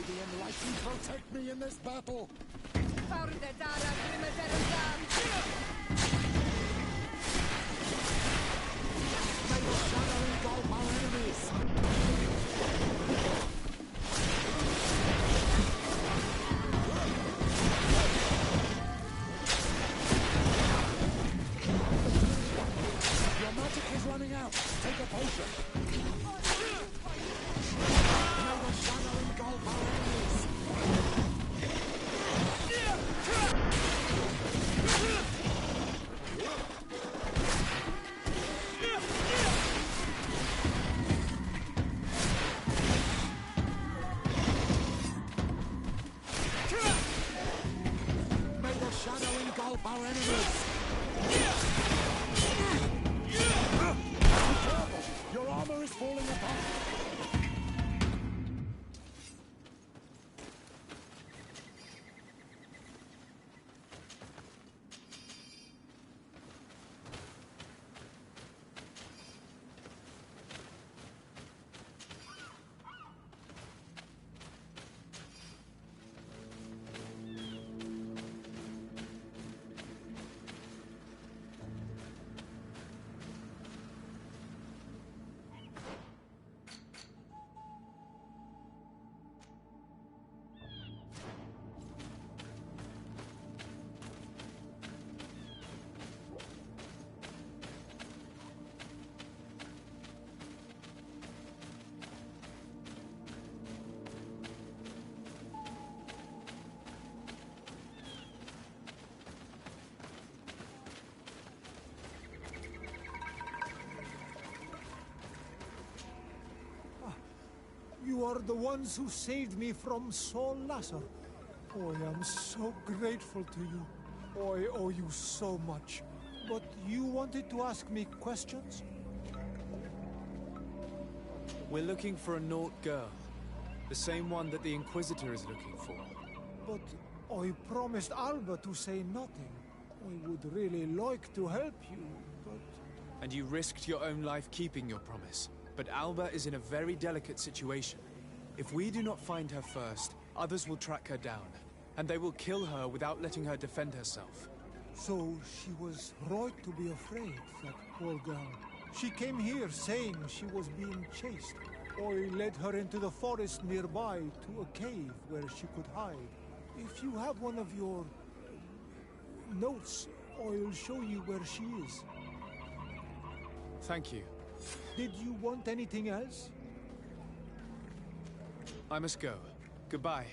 the enlightened protect me in this battle! May the shadow engulf our enemies! Your magic is running out. Take a potion. May the shadow engulf our enemies! May the shadow engulf our enemies! Be careful! Your armor is falling apart! You are the ones who saved me from Saul Lasser. Oh, I am so grateful to you. Oh, I owe you so much. But you wanted to ask me questions? We're looking for a Naut girl. The same one that the Inquisitor is looking for. But I promised Alba to say nothing. I would really like to help you, but... And you risked your own life keeping your promise. But Alba is in a very delicate situation. If we do not find her first, others will track her down. And they will kill her without letting her defend herself. So she was right to be afraid, that poor girl. She came here saying she was being chased. I led her into the forest nearby to a cave where she could hide. If you have one of your... notes, I'll show you where she is. Thank you. Did you want anything else? I must go. Goodbye.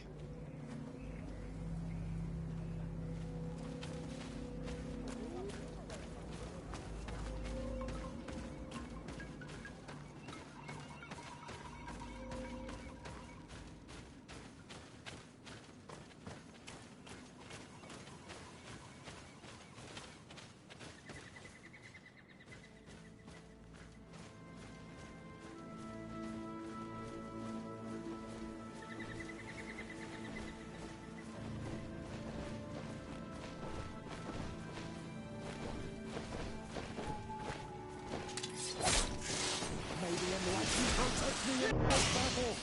Protect me in this battle!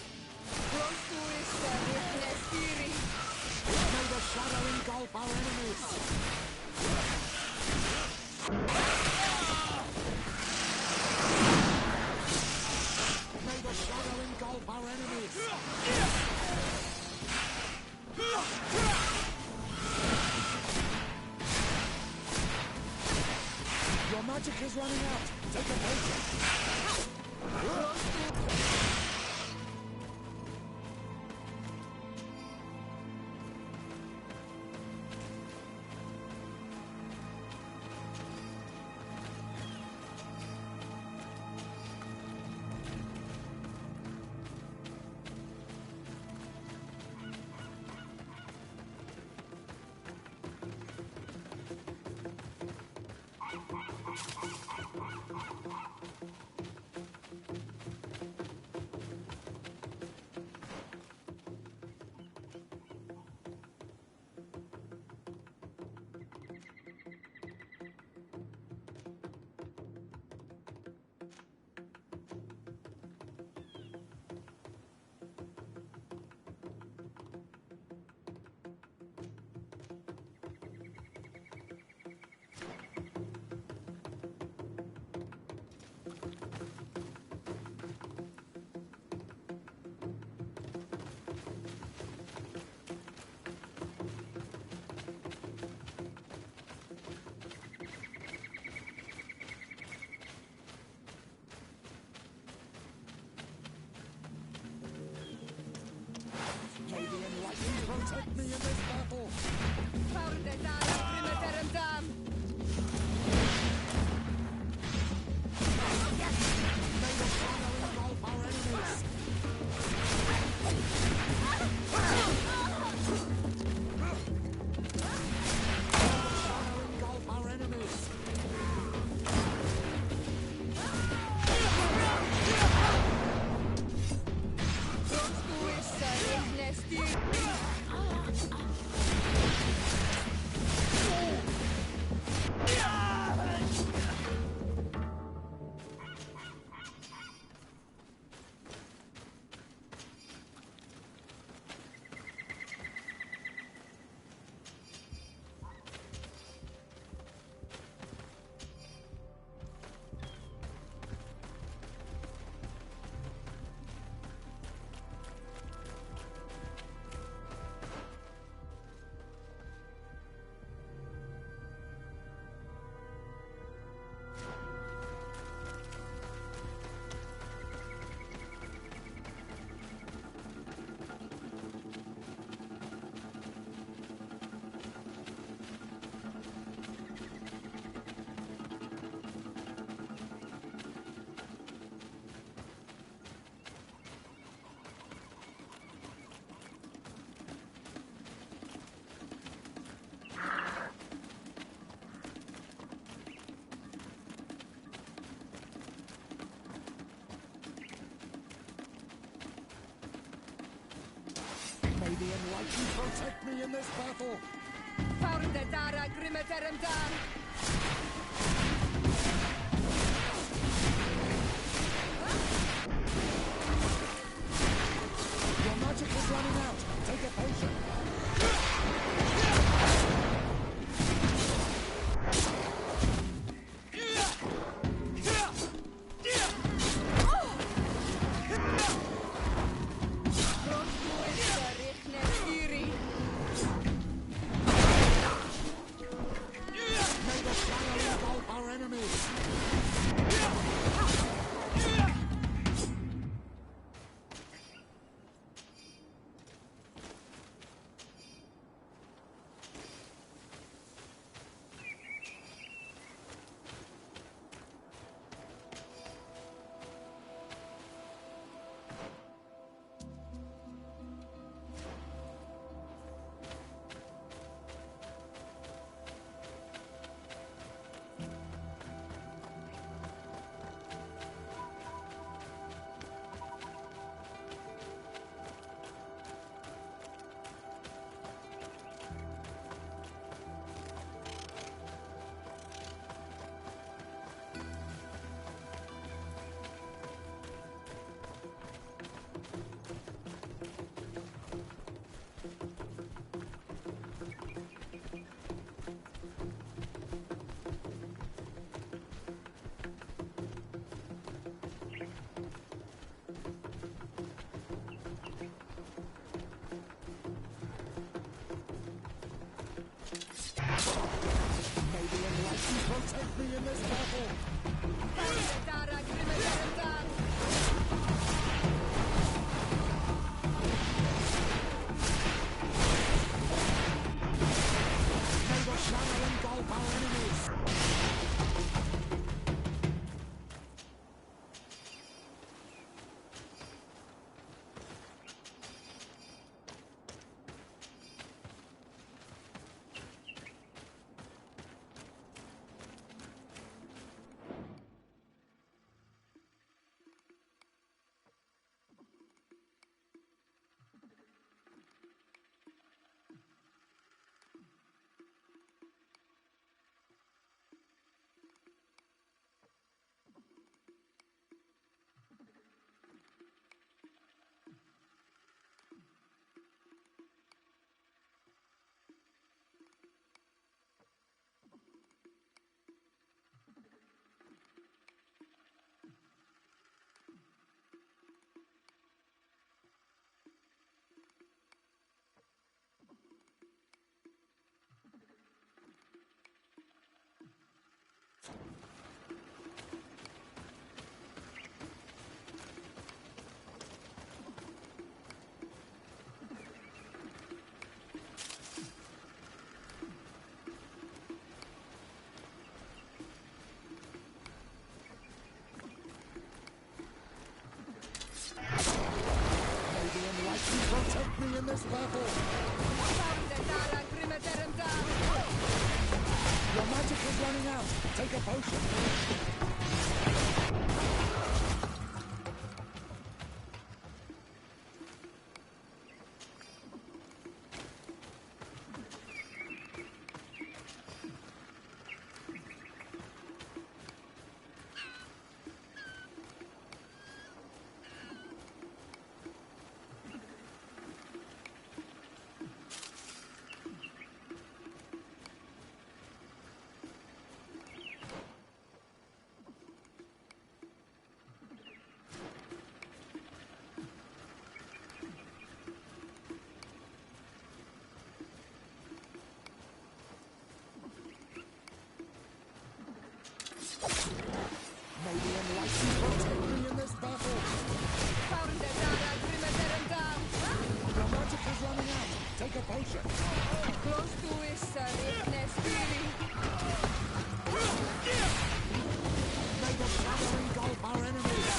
May the shadow engulf our enemies! May the shadow engulf our enemies! Your magic is running out! Take a potion! protect me in this battle! May the fire engulf our enemies! Engulf our enemies! May the enlightened protect me in this battle! Your magic is running out! Take a potion! May the fire engulf our enemies! May the enlightened protect me in this battle! May the shadow engulf our enemies! battle! Your magic is running out! Take a potion! May the enlightened protect me in this battle! Your magic is running out! Take a potion! Close to Issa, Nestiri. May the shadow engulf our enemies!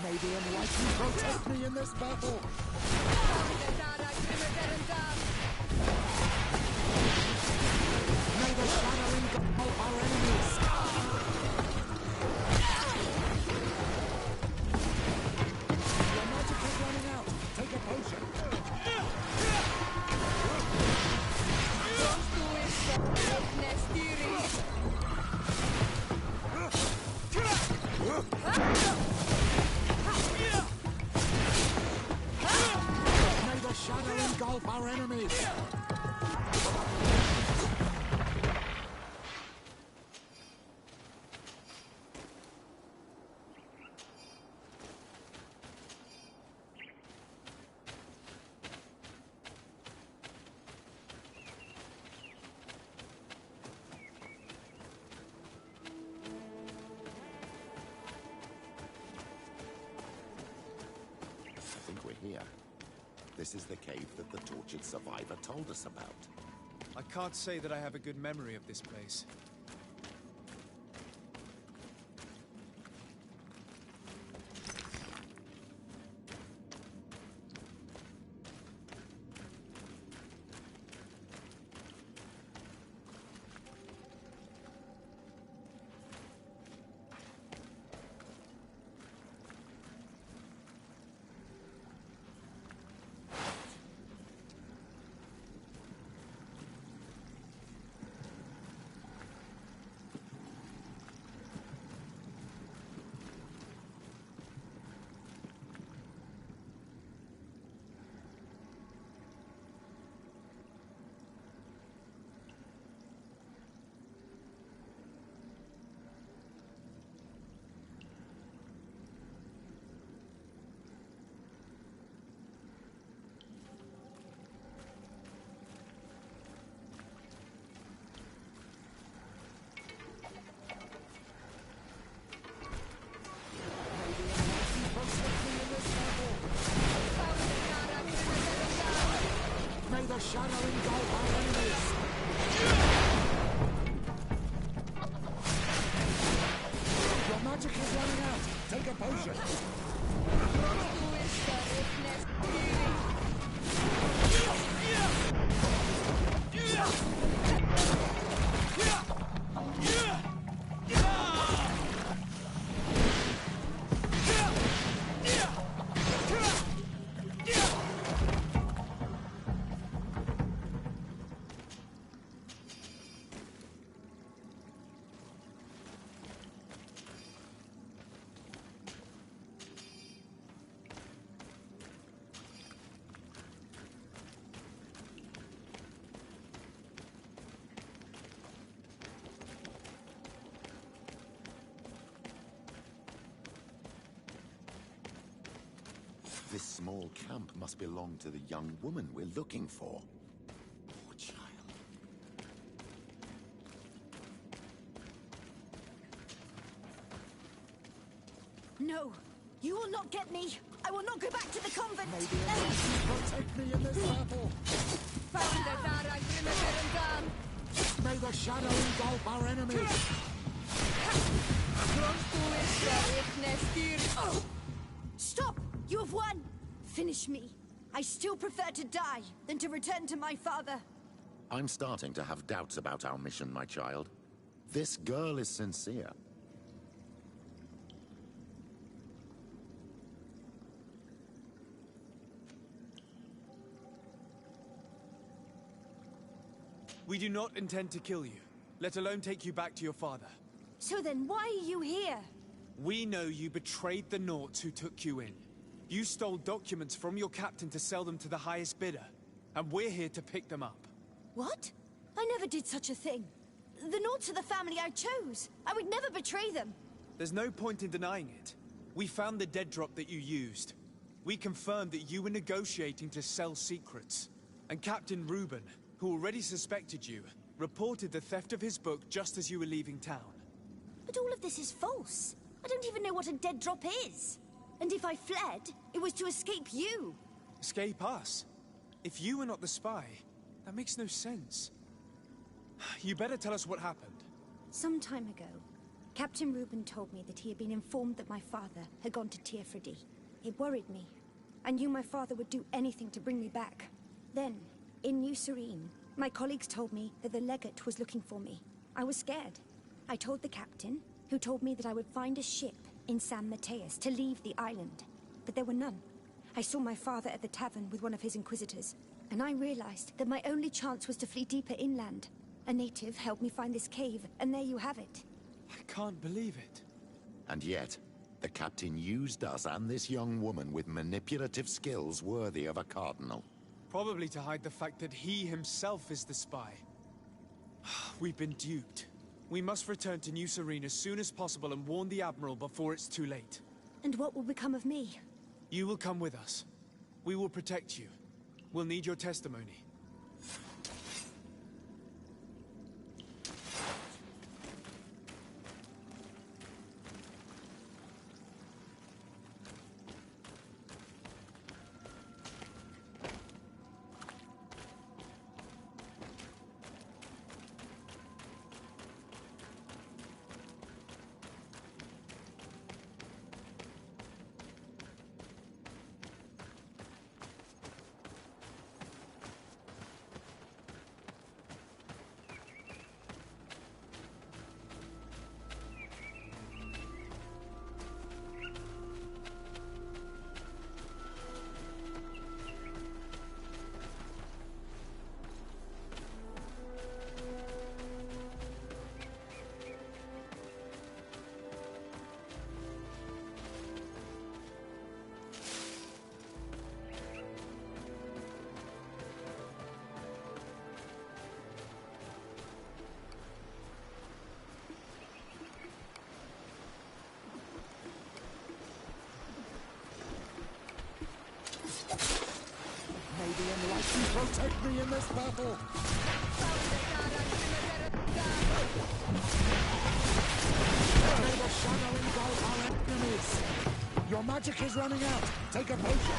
May the enlightened protect me in this battle! May the shadow engulf our enemies! Your magic is running out! Take a potion! Close to Issa, Nestiri. May the shadow engulf our enemies! I think we're here. This is the cave that the tortured survivor told us about. I can't say that I have a good memory of this place. May the shadow engulf our enemies! Your magic is running out! Take a potion! Close to Issa, Nestiri. This small camp must belong to the young woman we're looking for. Poor child. No, you will not get me. I will not go back to the convent. Maybe protect me in this battle. May the shadow engulf our enemies. Stop! You have won! Finish me. I still prefer to die than to return to my father. I'm starting to have doubts about our mission, my child. This girl is sincere. We do not intend to kill you, let alone take you back to your father. So then why are you here? We know you betrayed the Nauts who took you in. You stole documents from your captain to sell them to the highest bidder, and we're here to pick them up. What? I never did such a thing. The Nauts are the family I chose. I would never betray them. There's no point in denying it. We found the dead drop that you used. We confirmed that you were negotiating to sell secrets. And Captain Reuben, who already suspected you, reported the theft of his book just as you were leaving town. But all of this is false. I don't even know what a dead drop is. And if I fled, it was to escape you. Escape us? If you were not the spy, that makes no sense. You better tell us what happened. Some time ago, Captain Reuben told me that he had been informed that my father had gone to Teerfredi. It worried me. I knew my father would do anything to bring me back. Then, in New Serene, my colleagues told me that the legate was looking for me. I was scared. I told the captain, who told me that I would find a ship in San Mateus to leave the island. But there were none. I saw my father at the tavern with one of his inquisitors, and I realized that my only chance was to flee deeper inland. A native helped me find this cave, and there you have it. I can't believe it. And yet, the captain used us and this young woman with manipulative skills worthy of a cardinal. Probably to hide the fact that he himself is the spy. We've been duped. We must return to New Serene as soon as possible and warn the Admiral before it's too late. And what will become of me? You will come with us. We will protect you. We'll need your testimony. May the enlightened protect me in this battle. May the shadow engulf our enemies. Your magic is running out. Take a potion.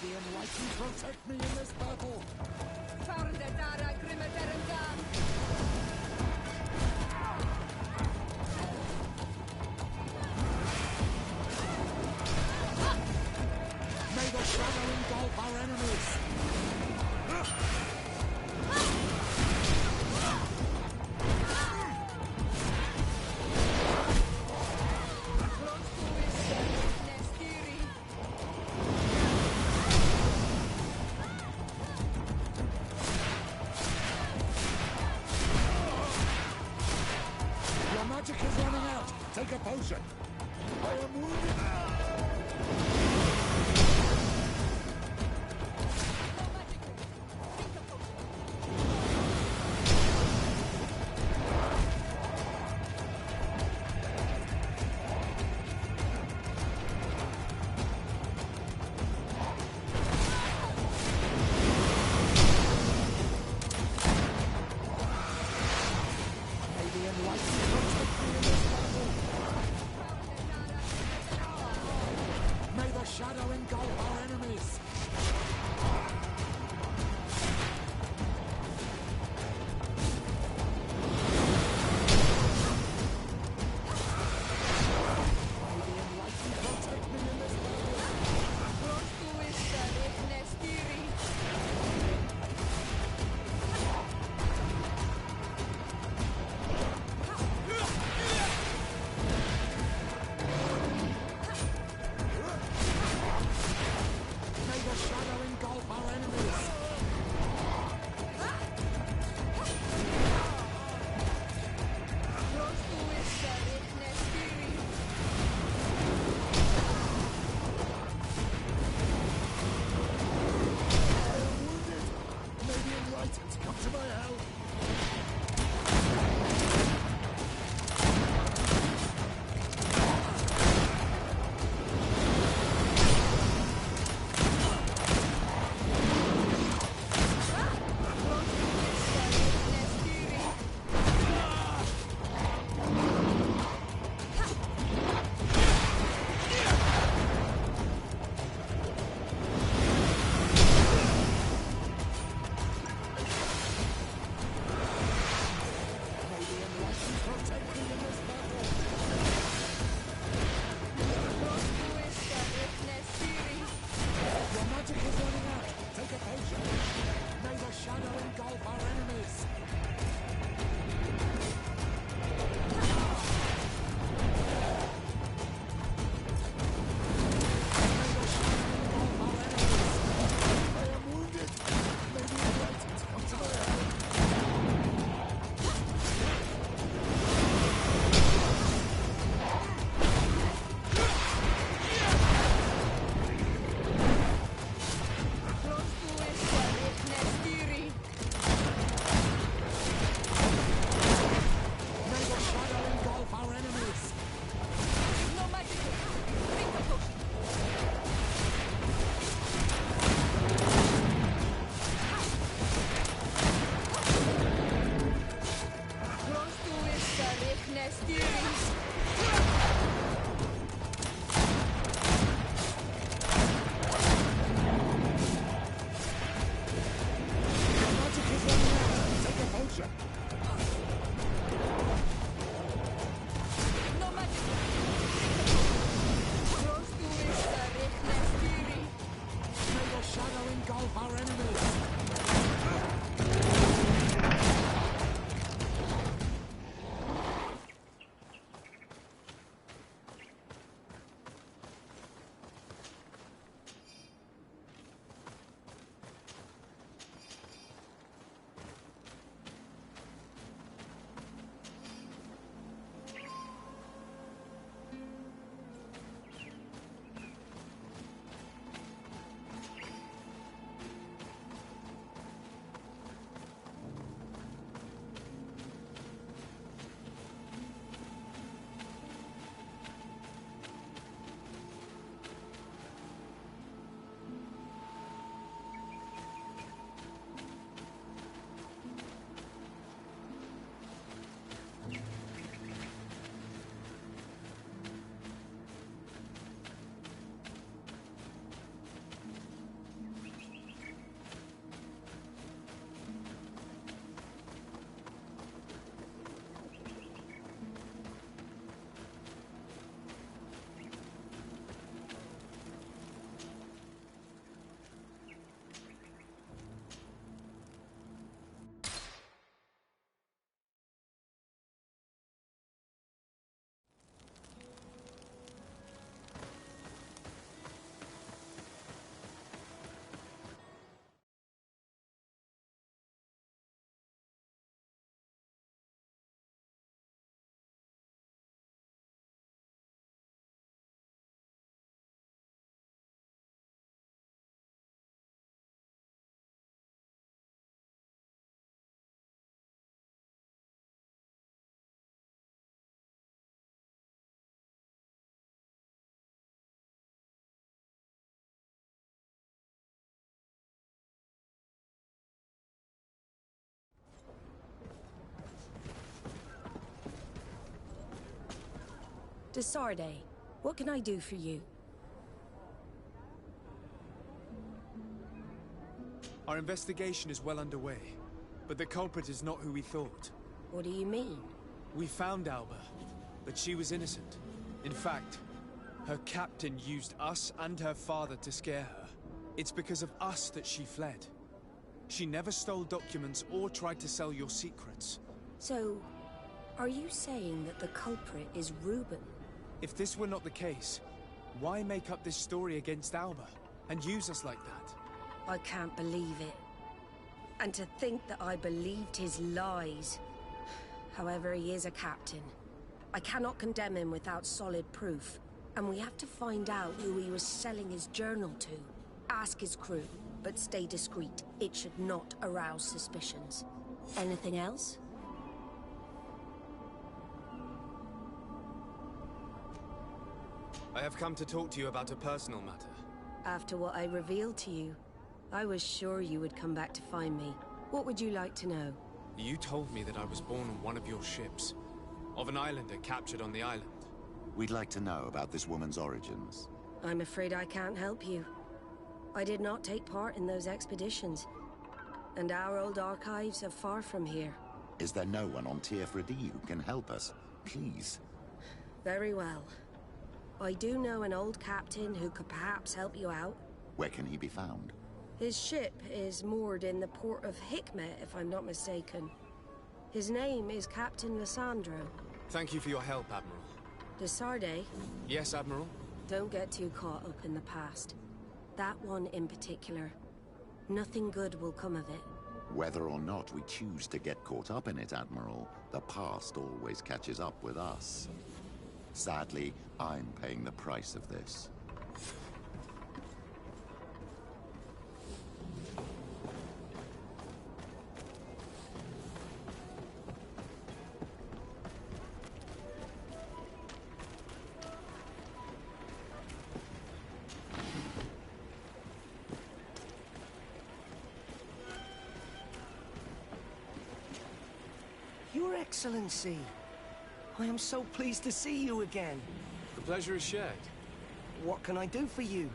the enlightened protect me in this battle. Fardetara Grimeterendam. May the shadow engulf our enemies. Your magic is running out. Take a potion. I am wounded. May the enlightened protect me in this battle. May the shadow engulf our enemies. May the enlightened protect me in this battle. May the shadow engulf our enemies. Desarde, what can I do for you? Our investigation is well underway, but the culprit is not who we thought. What do you mean? We found Alba, but she was innocent. In fact, her captain used us and her father to scare her. It's because of us that she fled. She never stole documents or tried to sell your secrets. So, are you saying that the culprit is Reuben? If this were not the case, why make up this story against Alba and use us like that? I can't believe it. And to think that I believed his lies. However, he is a captain. I cannot condemn him without solid proof. And we have to find out who he was selling his journal to. Ask his crew, but stay discreet. It should not arouse suspicions. Anything else? I have come to talk to you about a personal matter. After what I revealed to you, I was sure you would come back to find me. What would you like to know? You told me that I was born on one of your ships. Of an islander captured on the island. We'd like to know about this woman's origins. I'm afraid I can't help you. I did not take part in those expeditions. And our old archives are far from here. Is there no one on Tearfredi who can help us? Please. Very well. I do know an old captain who could perhaps help you out. Where can he be found? His ship is moored in the port of Hikmet, if I'm not mistaken. His name is Captain Lissandro. Thank you for your help, Admiral. Desarde? Yes, Admiral? Don't get too caught up in the past. That one in particular. Nothing good will come of it. Whether or not we choose to get caught up in it, Admiral, the past always catches up with us. Sadly, I'm paying the price of this. Your Excellency, I am so pleased to see you again. The pleasure is shared. What can I do for you?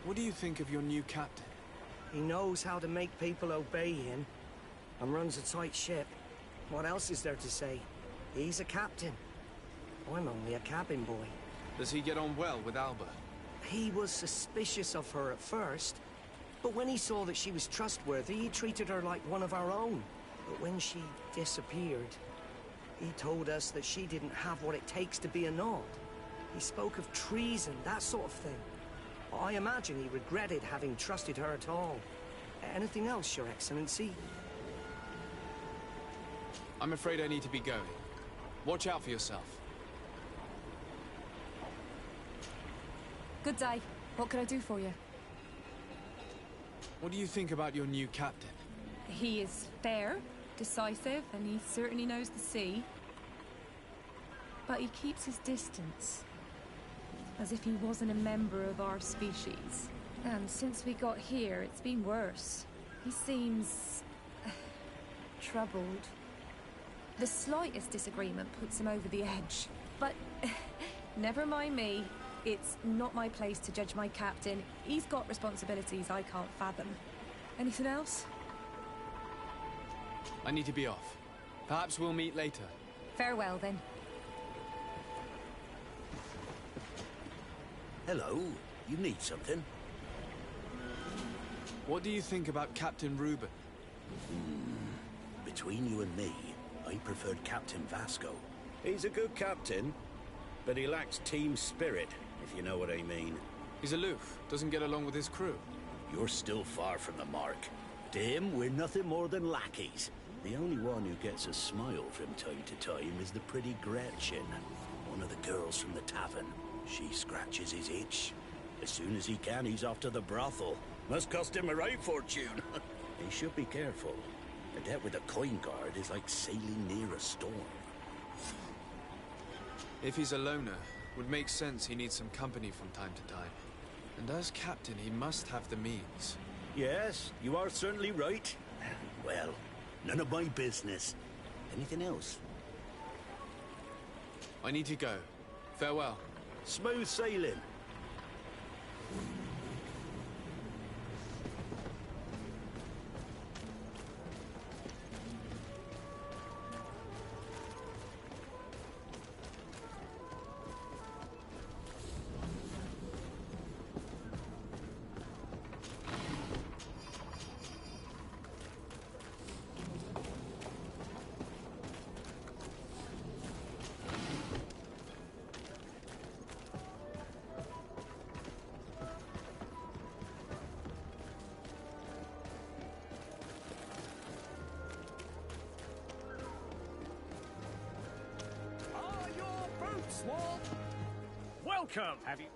What do you think of your new captain? He knows how to make people obey him, and runs a tight ship. What else is there to say? He's a captain. I'm only a cabin boy. Does he get on well with Alba? He was suspicious of her at first, but when he saw that she was trustworthy, he treated her like one of our own. But when she disappeared, he told us that she didn't have what it takes to be a Nod. He spoke of treason, that sort of thing. I imagine he regretted having trusted her at all. Anything else, Your Excellency? I'm afraid I need to be going. Watch out for yourself. Good day. What can I do for you? What do you think about your new captain? He is fair, decisive, and he certainly knows the sea. But he keeps his distance. As if he wasn't a member of our species. And since we got here, it's been worse. He seems... troubled. The slightest disagreement puts him over the edge. But never mind me. It's not my place to judge my captain. He's got responsibilities I can't fathom. Anything else? I need to be off. Perhaps we'll meet later. Farewell, then. Hello. You need something? What do you think about Captain Reuben? Between you and me, I preferred Captain Vasco. He's a good captain, but he lacks team spirit, if you know what I mean. He's aloof, doesn't get along with his crew. You're still far from the mark. To him, we're nothing more than lackeys. The only one who gets a smile from time to time is the pretty Gretchen, one of the girls from the tavern. She scratches his itch. As soon as he can, he's off to the brothel. Must cost him a right fortune. He should be careful. A debt with a coin guard is like sailing near a storm. If he's a loner, would make sense he needs some company from time to time. And as captain, he must have the means. Yes, you are certainly right. Well, none of my business. Anything else? I need to go. Farewell. Smooth sailing. Are your boots warm? Welcome. Have you?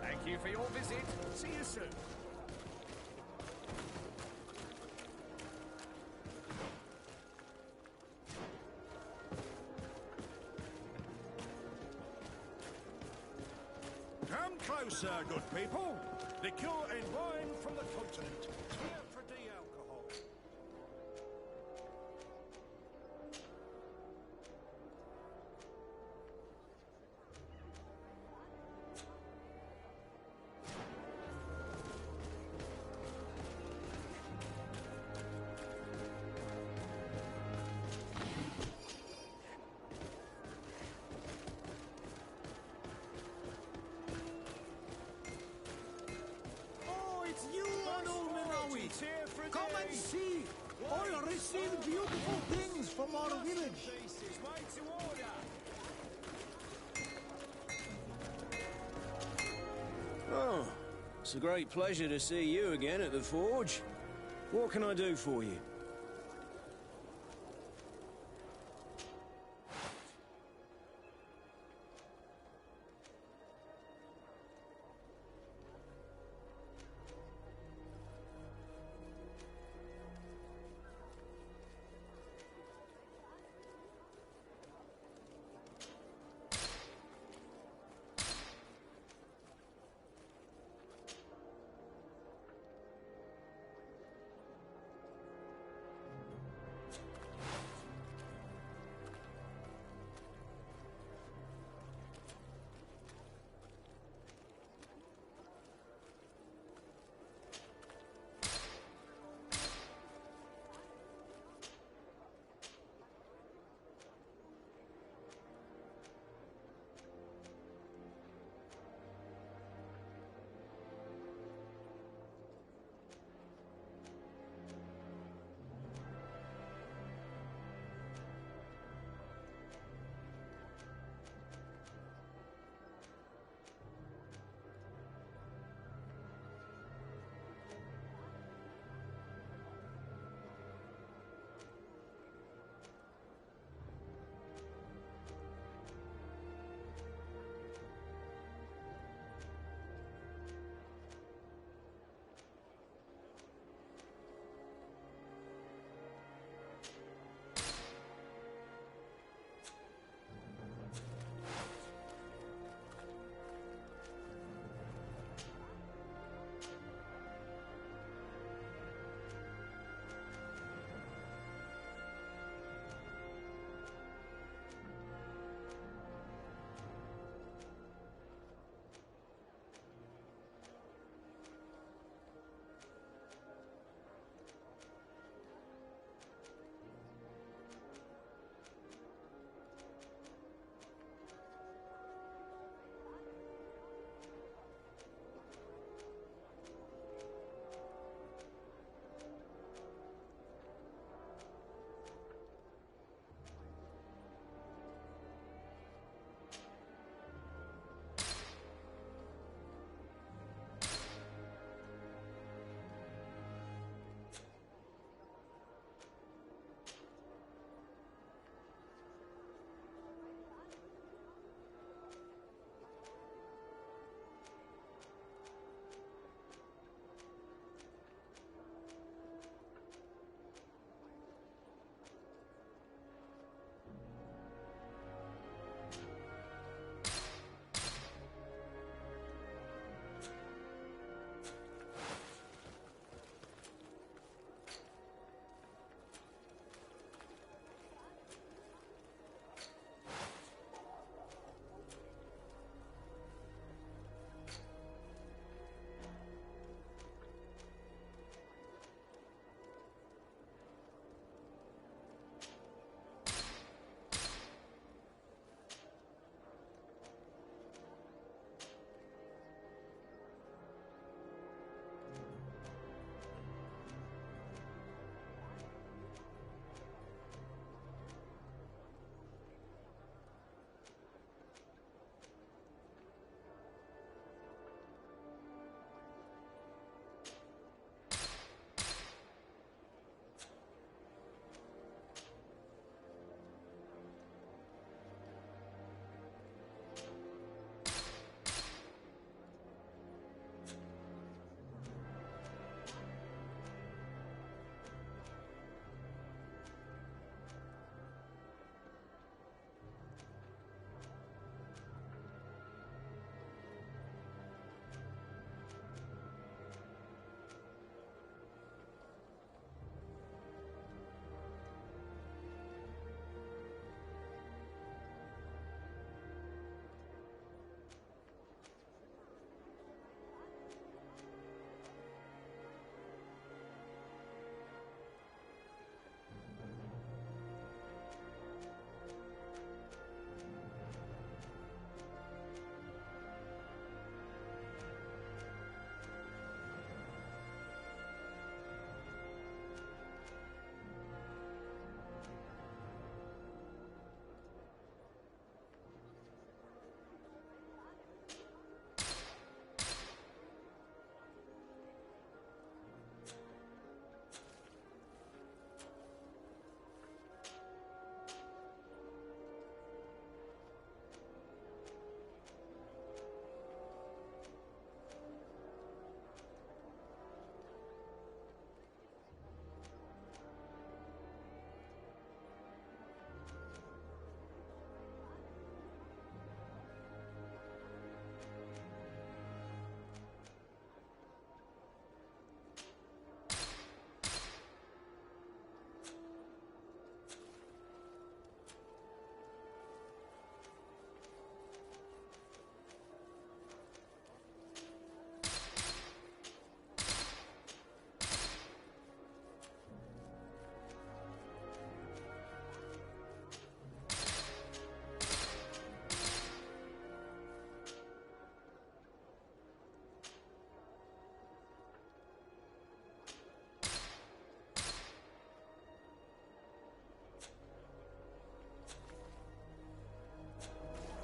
Thank you for your visit. See you soon. Come closer, good people. Liqueur and wine from the continent. Here for the alcohol. Oh, it's you, Anulminawi! Come and see! I received beautiful things from our village. Oh, it's a great pleasure to see you again at the forge. What can I do for you?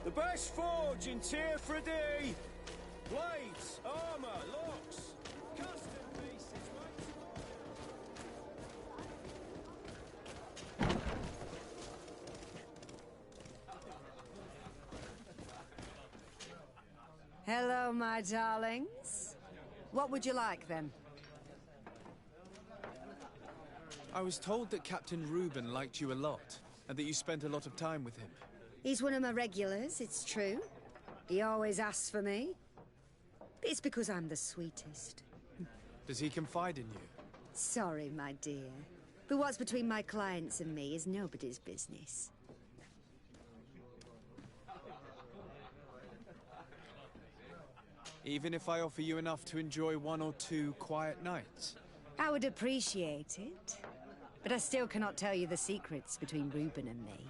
The best forge in Tier 3D! Blades, armor, locks, custom pieces, Hello, my darlings. What would you like, then? I was told that Captain Reuben liked you a lot, and that you spent a lot of time with him. He's one of my regulars, it's true. He always asks for me. But it's because I'm the sweetest. Does he confide in you? Sorry, my dear. But what's between my clients and me is nobody's business. Even if I offer you enough to enjoy 1 or 2 quiet nights? I would appreciate it. But I still cannot tell you the secrets between Reuben and me.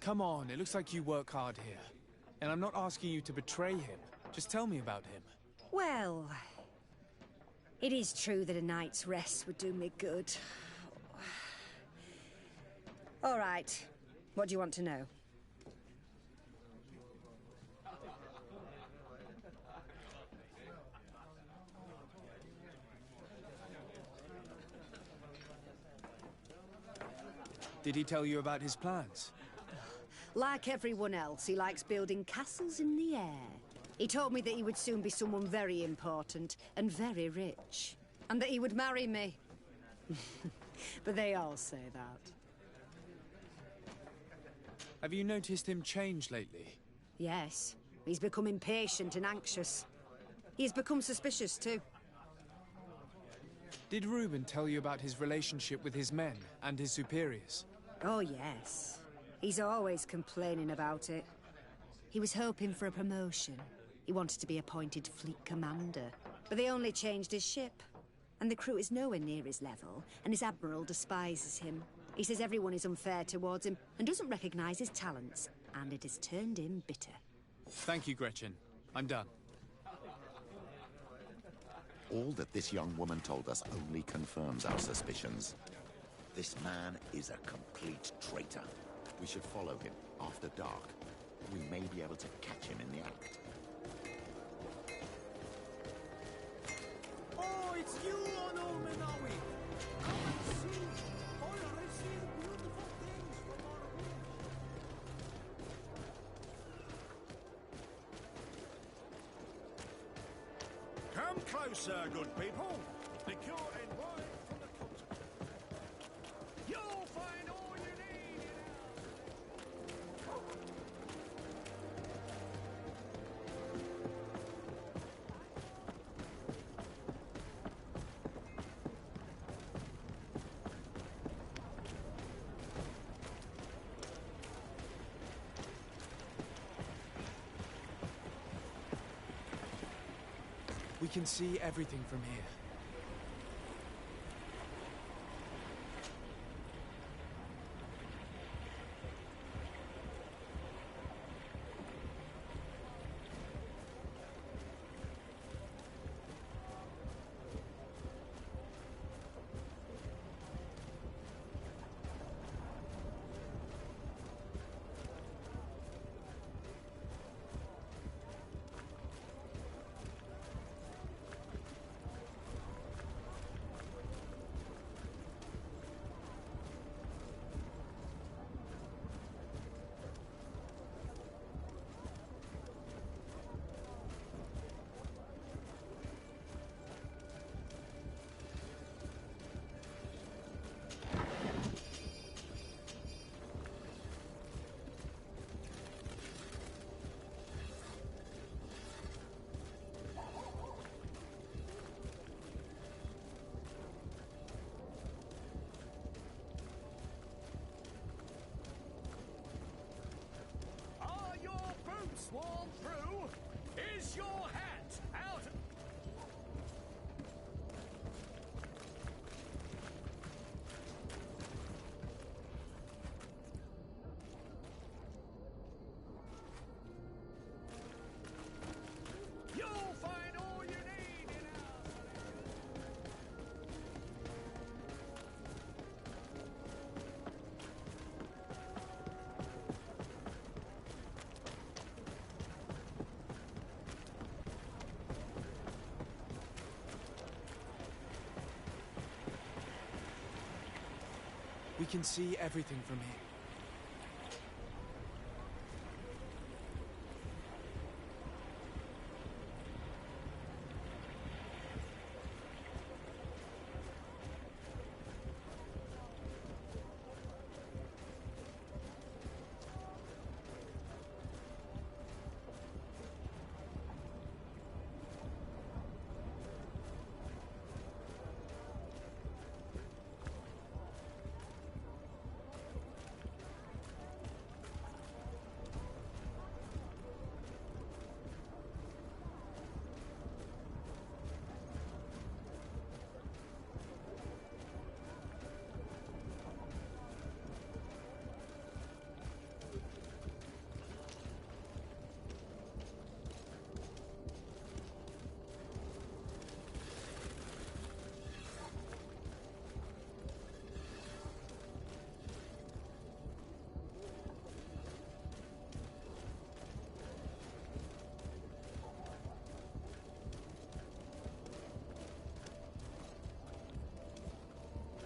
Come on, it looks like you work hard here. And I'm not asking you to betray him. Just tell me about him. Well, it is true that a night's rest would do me good. All right. What do you want to know? Did he tell you about his plans? Like everyone else, he likes building castles in the air. He told me that he would soon be someone very important and very rich. And that he would marry me. But they all say that. Have you noticed him change lately? Yes. He's become impatient and anxious. He's become suspicious, too. Did Reuben tell you about his relationship with his men and his superiors? Oh, yes. He's always complaining about it. He was hoping for a promotion. He wanted to be appointed fleet commander. But they only changed his ship. And the crew is nowhere near his level, and his admiral despises him. He says everyone is unfair towards him, and doesn't recognize his talents. And it has turned him bitter. Thank you, Gretchen. I'm done. All that this young woman told us only confirms our suspicions. This man is a complete traitor. We should follow him after dark. We may be able to catch him in the act. Oh, it's you, Ono Menawi! Come and see! All I see beautiful things from our room. Come closer, good people. Liqueur and wine from the continent. You'll find all you need in We can see everything from here. swarm through. Is your hat out? You'll find all you need in We can see everything from here.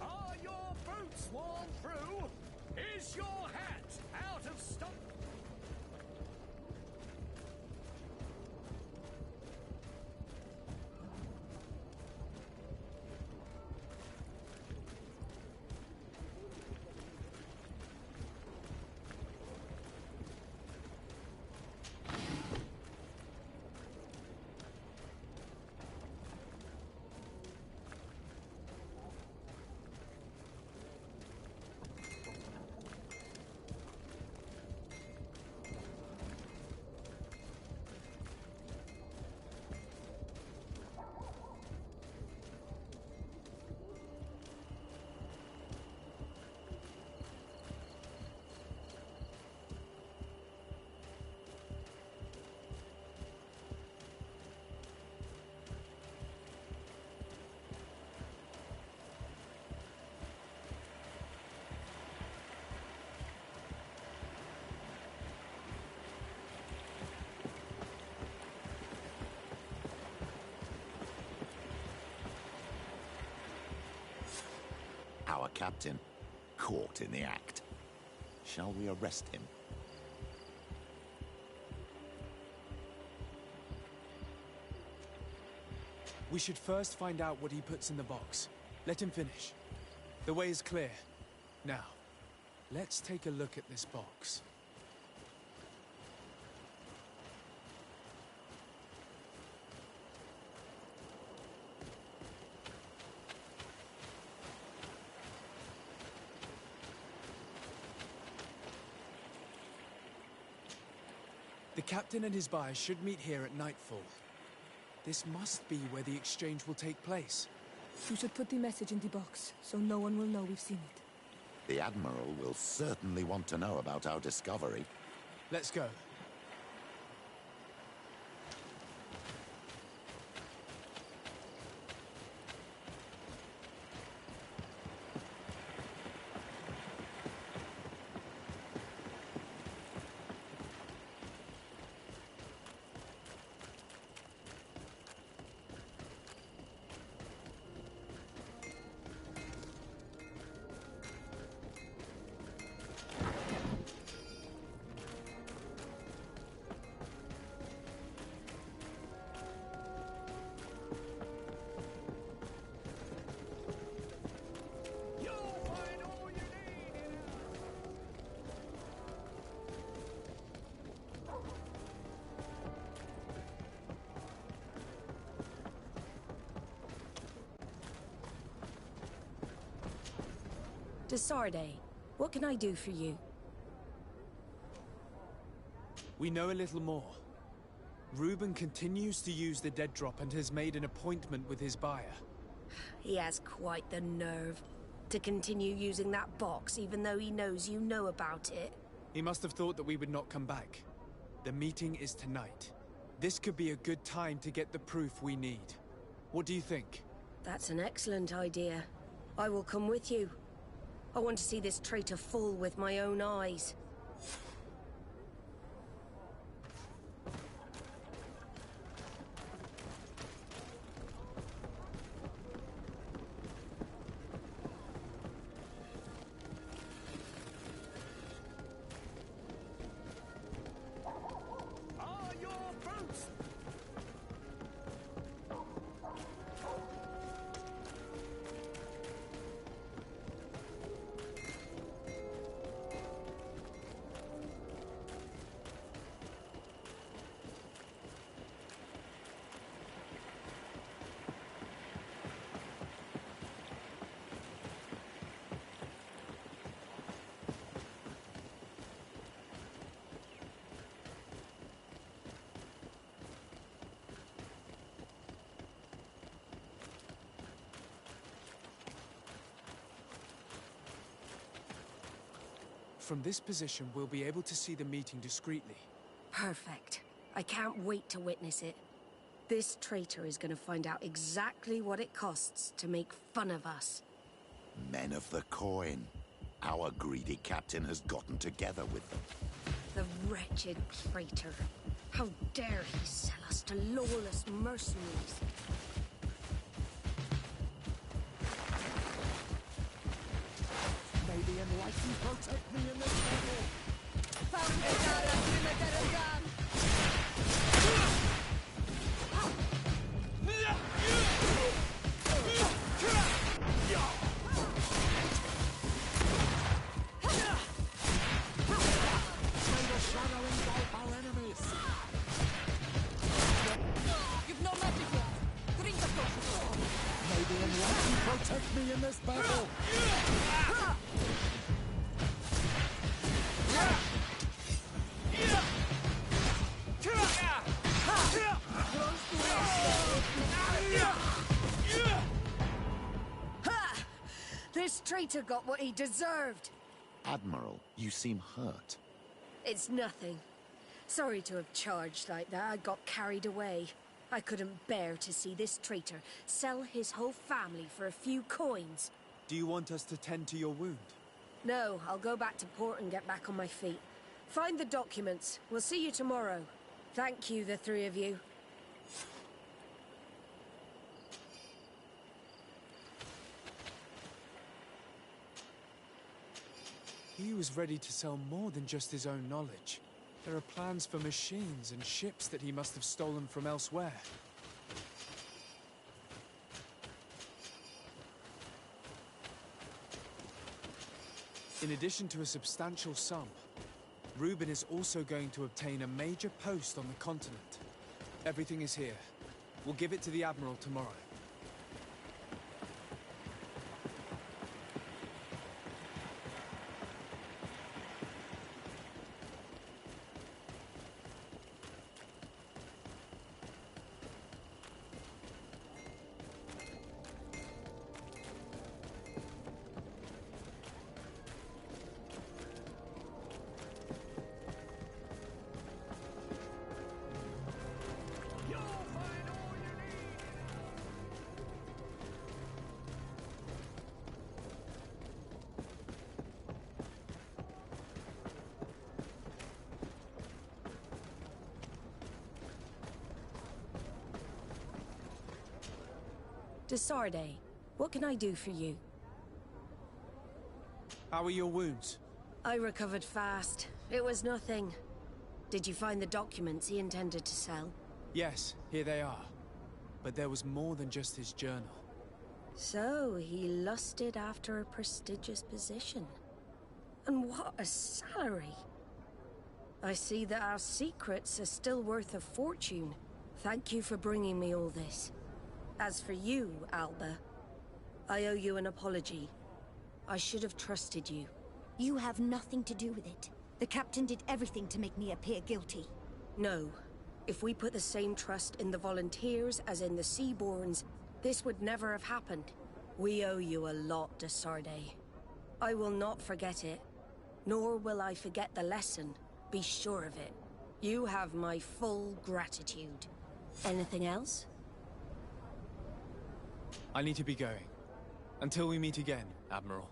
Are your boots worn through? Is your hat out of stock? Our captain, caught in the act. Shall we arrest him? We should first find out what he puts in the box. Let him finish. The way is clear. Now, let's take a look at this box. The captain and his buyer should meet here at nightfall. This must be where the exchange will take place. You should put the message in the box, so no one will know we've seen it. The Admiral will certainly want to know about our discovery. Let's go. Desarde, what can I do for you? We know a little more. Reuben continues to use the dead drop and has made an appointment with his buyer. He has quite the nerve to continue using that box even though he knows you know about it. He must have thought that we would not come back. The meeting is tonight. This could be a good time to get the proof we need. What do you think? That's an excellent idea. I will come with you. I want to see this traitor fall with my own eyes. From this position, we'll be able to see the meeting discreetly. Perfect. I can't wait to witness it. This traitor is going to find out exactly what it costs to make fun of us. Men of the coin. Our greedy captain has gotten together with them. The wretched traitor. How dare he sell us to lawless mercenaries? May the enlightened protect me in this battle! May the shadow engulf our enemies! You've no magic yet. Drink the potion. May the enlightened protect me in this battle! This traitor got what he deserved. Admiral, you seem hurt. It's nothing. Sorry to have charged like that. I got carried away. I couldn't bear to see this traitor sell his whole family for a few coins. Do you want us to tend to your wound? No, I'll go back to port and get back on my feet. Find the documents. We'll see you tomorrow. Thank you, the three of you. He was ready to sell more than just his own knowledge. There are plans for machines and ships that he must have stolen from elsewhere. In addition to a substantial sum, Reuben is also going to obtain a major post on the continent. Everything is here. We'll give it to the Admiral tomorrow. Desarde, what can I do for you? How are your wounds? I recovered fast. It was nothing. Did you find the documents he intended to sell? Yes, here they are. But there was more than just his journal. So, he lusted after a prestigious position. And what a salary! I see that our secrets are still worth a fortune. Thank you for bringing me all this. As for you, Alba, I owe you an apology. I should have trusted you. You have nothing to do with it. The captain did everything to make me appear guilty. No. If we put the same trust in the volunteers as in the Seaborns, this would never have happened. We owe you a lot, Desarde. I will not forget it, nor will I forget the lesson. Be sure of it. You have my full gratitude. Anything else? I need to be going. Until we meet again, Admiral.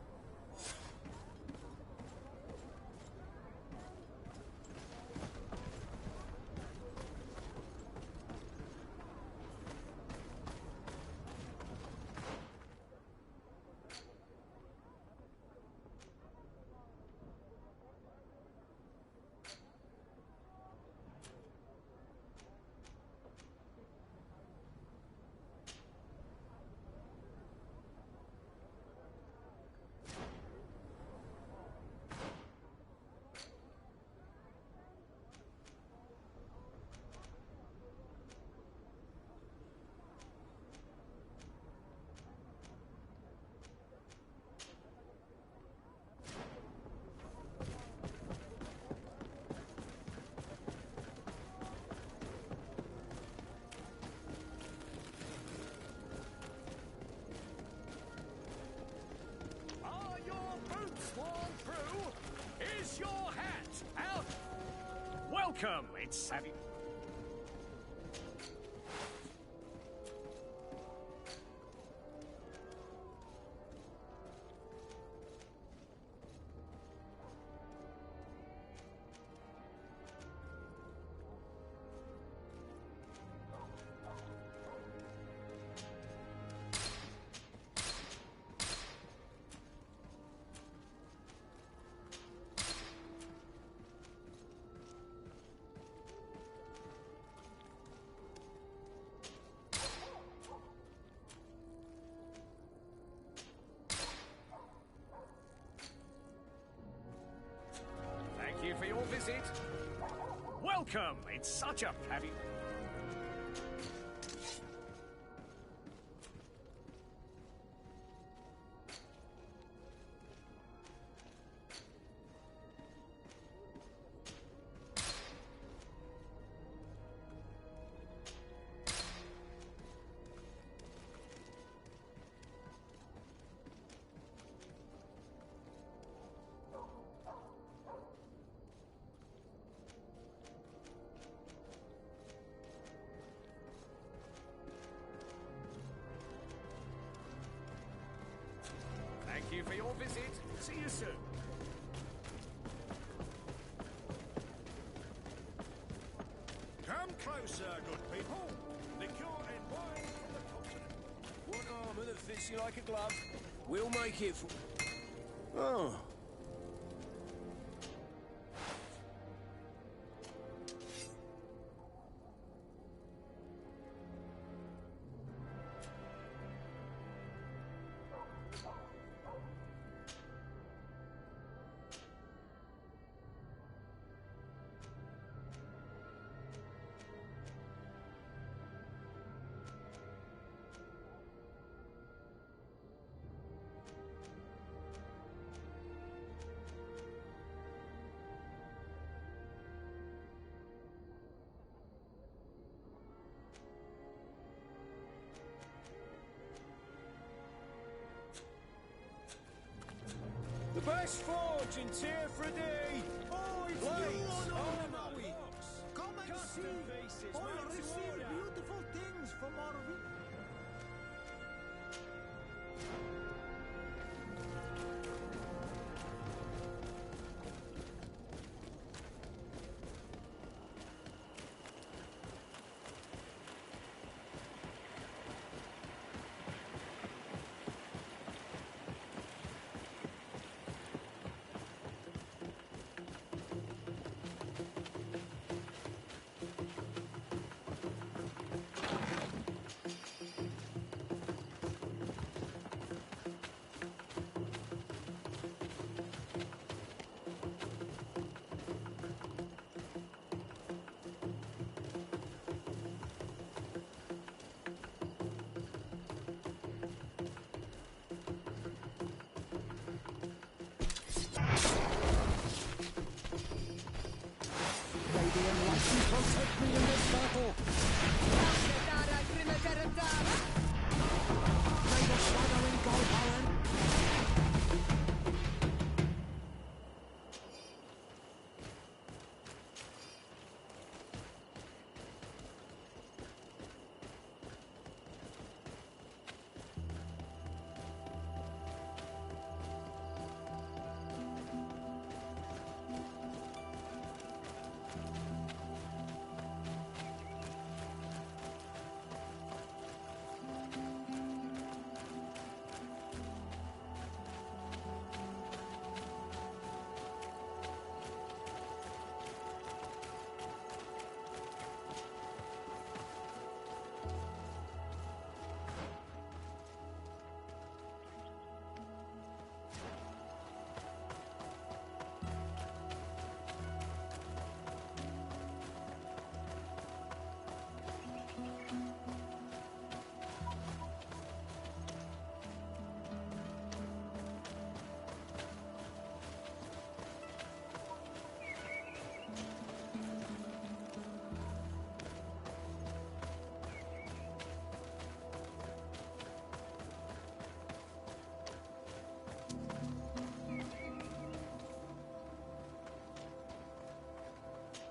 Welcome, it's savvy. Thank you for your visit. Welcome, it's such a pleasure. Thank you for your visit. See you soon. Come closer, good people. Liqueur and wine from the continent. One armor that fits you like a glove. We'll make it for... Oh. The best forge in Tearfredy! Oh, it's Blades, you, armor, Maui. locks, Come and custom see. pieces All made to receive order. beautiful things from our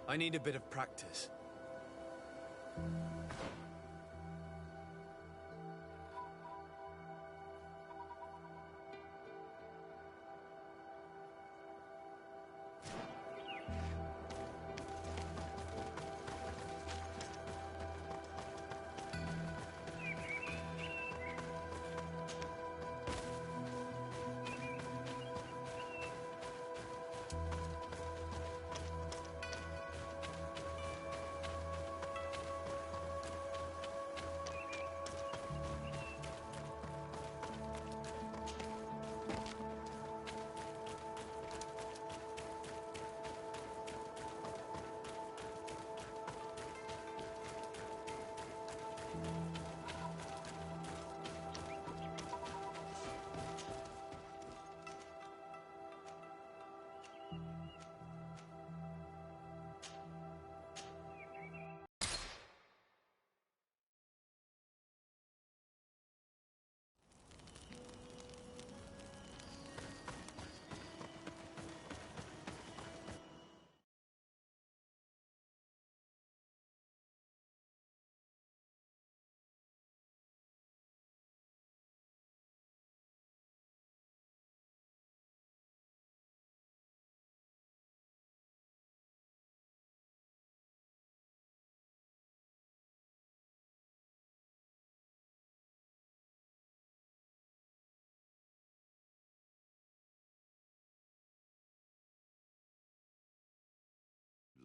I need a bit of practice.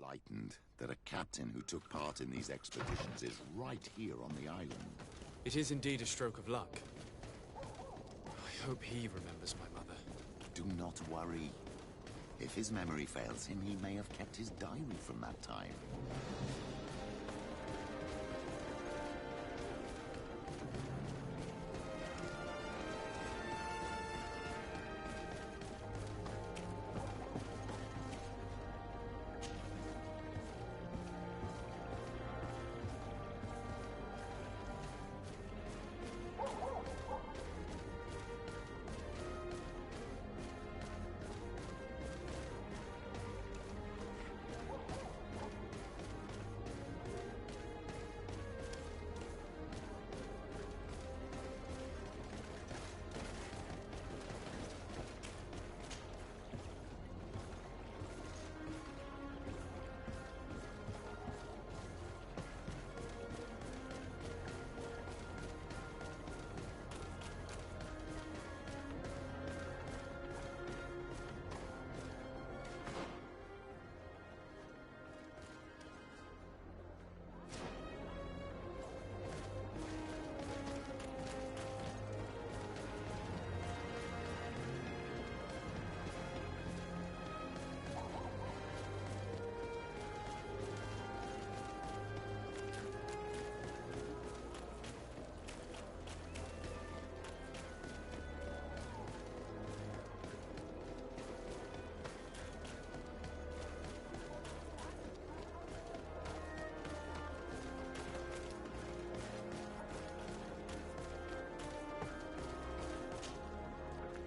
Lightened that a captain who took part in these expeditions is right here on the island. It is indeed a stroke of luck. I hope he remembers my mother. Do not worry. If his memory fails him, he may have kept his diary from that time.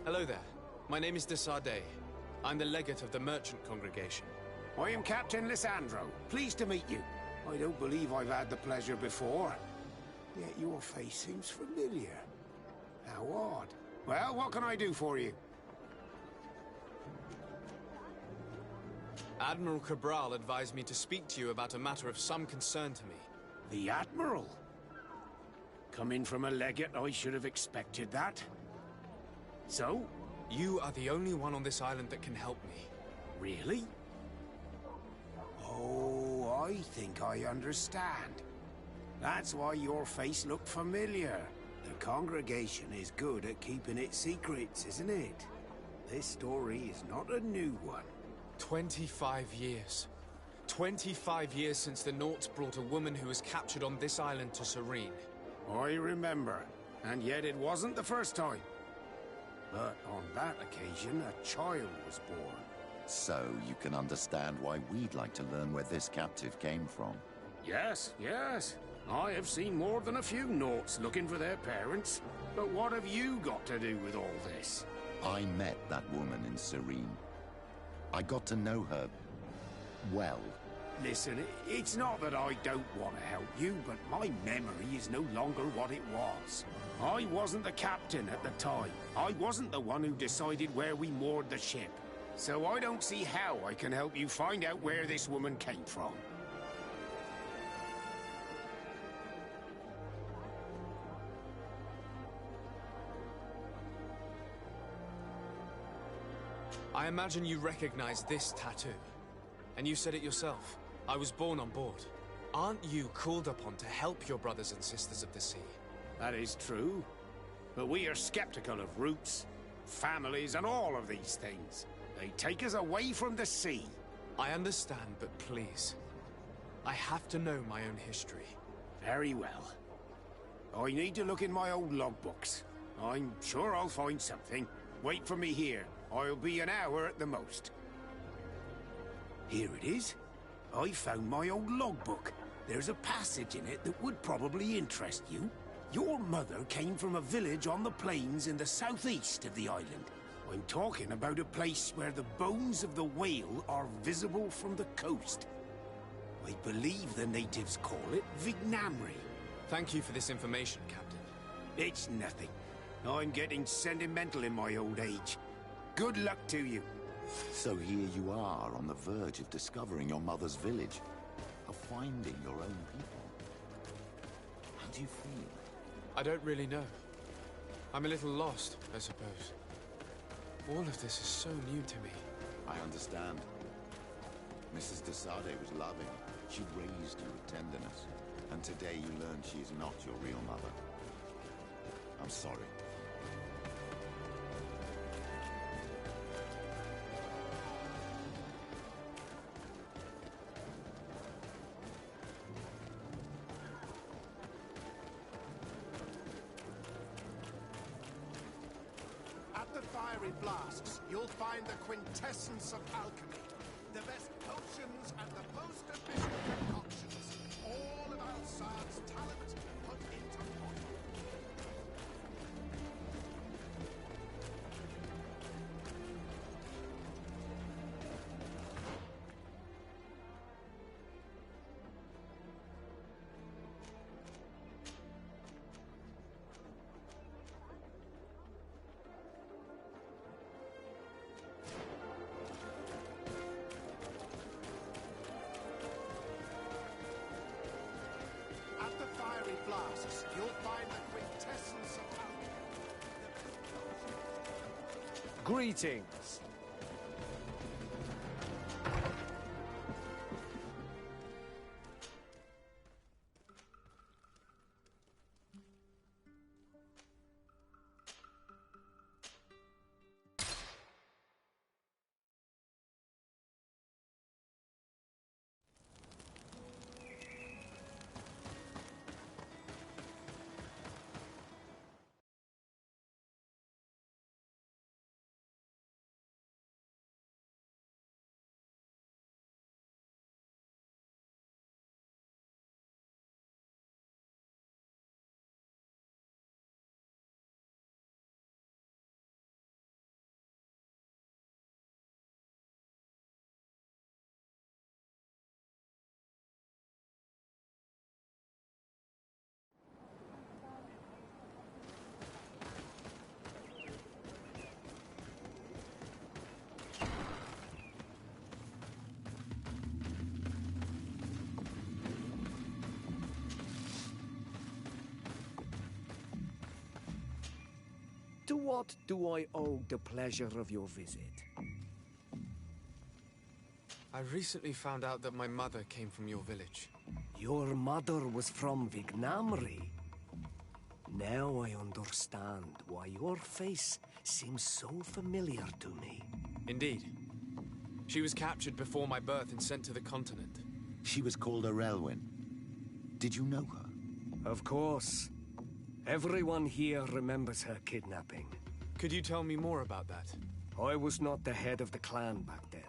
Hello there. My name is de Sardet. I'm the legate of the merchant congregation. I am Captain Lysandro. Pleased to meet you. I don't believe I've had the pleasure before. Yet your face seems familiar. How odd. Well, what can I do for you? Admiral Cabral advised me to speak to you about a matter of some concern to me. The Admiral? Coming from a legate, I should have expected that. So? You are the only one on this island that can help me. Really? Oh, I think I understand. That's why your face looked familiar. The congregation is good at keeping its secrets, isn't it? This story is not a new one. 25 years. 25 years since the Nauts brought a woman who was captured on this island to Serene. I remember. And yet it wasn't the first time. But on that occasion, a child was born. So you can understand why we'd like to learn where this captive came from. Yes, yes. I have seen more than a few Nauts looking for their parents. But what have you got to do with all this? I met that woman in Serene. I got to know her well. Listen, it's not that I don't want to help you, but my memory is no longer what it was. I wasn't the captain at the time. I wasn't the one who decided where we moored the ship. So I don't see how I can help you find out where this woman came from. I imagine you recognize this tattoo. And you said it yourself. I was born on board. Aren't you called upon to help your brothers and sisters of the sea? That is true. But we are skeptical of roots, families, and all of these things. They take us away from the sea. I understand, but please. I have to know my own history. Very well. I need to look in my old logbooks. I'm sure I'll find something. Wait for me here. I'll be an hour at the most. Here it is. I found my old logbook. There's a passage in it that would probably interest you. Your mother came from a village on the plains in the southeast of the island. I'm talking about a place where the bones of the whale are visible from the coast. I believe the natives call it Vignamri. Thank you for this information, Captain. It's nothing. I'm getting sentimental in my old age. Good luck to you. So here you are, on the verge of discovering your mother's village, of finding your own people. How do you feel? I don't really know. I'm a little lost, I suppose. All of this is so new to me. I understand. Mrs. de Sade was loving. She raised you with tenderness. And today you learn she is not your real mother. I'm sorry. At the fiery flasks, you'll find the quintessence of alchemy. The best potions and the most efficient concoctions. All of Alsad's talent put into water. At the fiery flasks, you'll find the quintessence of alchemy. Greetings. To what do I owe the pleasure of your visit? I recently found out that my mother came from your village. Your mother was from Vignamri. Now I understand why your face seems so familiar to me. Indeed. She was captured before my birth and sent to the continent. She was called Arelwyn. Did you know her? Of course. Everyone here remembers her kidnapping. Could you tell me more about that? I was not the head of the clan back then.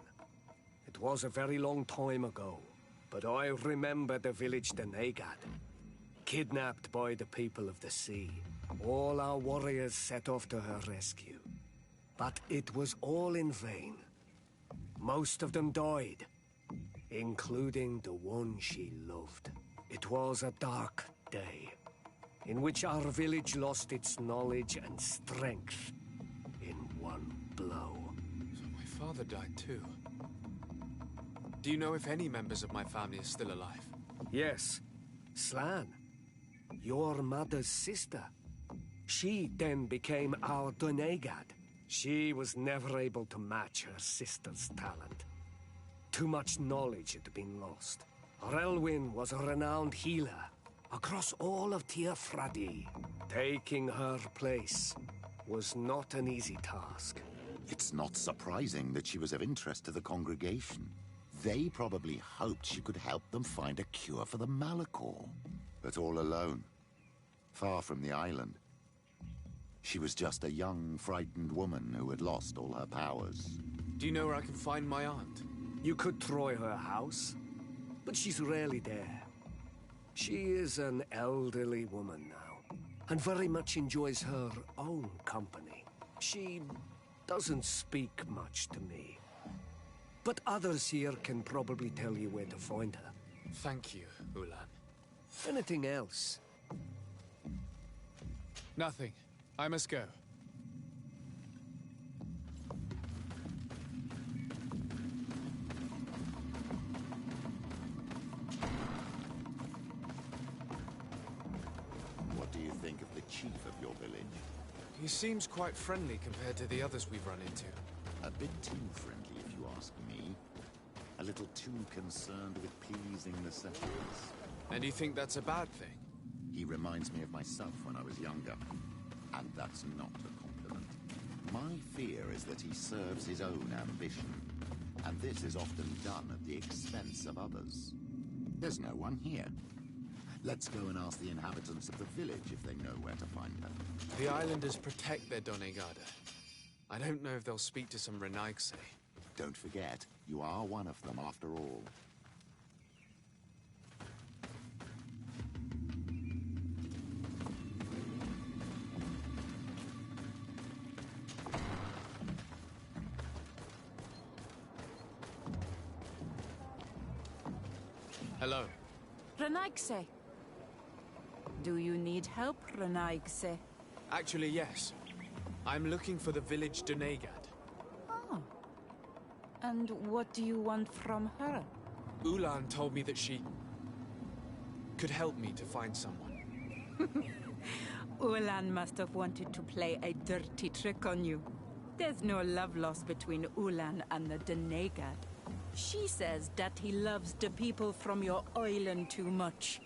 It was a very long time ago, but I remember the village de Negad. Kidnapped by the people of the sea. All our warriors set off to her rescue. But it was all in vain. Most of them died. including the one she loved. It was a dark day, in which our village lost its knowledge and strength in one blow. So my father died too. Do you know if any members of my family are still alive? Yes, Slan, your mother's sister. She then became our Donegad. She was never able to match her sister's talent. Too much knowledge had been lost. Relwyn was a renowned healer across all of Tir Fradi. Taking her place was not an easy task. It's not surprising that she was of interest to the congregation. They probably hoped she could help them find a cure for the Malachor. But all alone, far from the island. She was just a young, frightened woman who had lost all her powers. Do you know where I can find my aunt? You could try her house, but she's rarely there. She is an elderly woman now, and very much enjoys her own company. She doesn't speak much to me, but others here can probably tell you where to find her. Thank you, Ulan. Anything else? Nothing. I must go. What do you think of the chief of your village? He seems quite friendly compared to the others we've run into. A bit too friendly, if you ask me. A little too concerned with pleasing the settlers. And you think that's a bad thing? He reminds me of myself when I was younger. And that's not a compliment. My fear is that he serves his own ambition. And this is often done at the expense of others. There's no one here. Let's go and ask the inhabitants of the village if they know where to find her. The islanders protect their Donegada. I don't know if they'll speak to some Renaigse. Don't forget, you are one of them after all. Hello. Renaigse. Do you need help, Renaigse? Actually, yes. I'm looking for the village Donegad. Oh. And what do you want from her? Ulan told me that she could help me to find someone. Ulan must have wanted to play a dirty trick on you. There's no love lost between Ulan and the Donegad. She says that he loves the people from your island too much.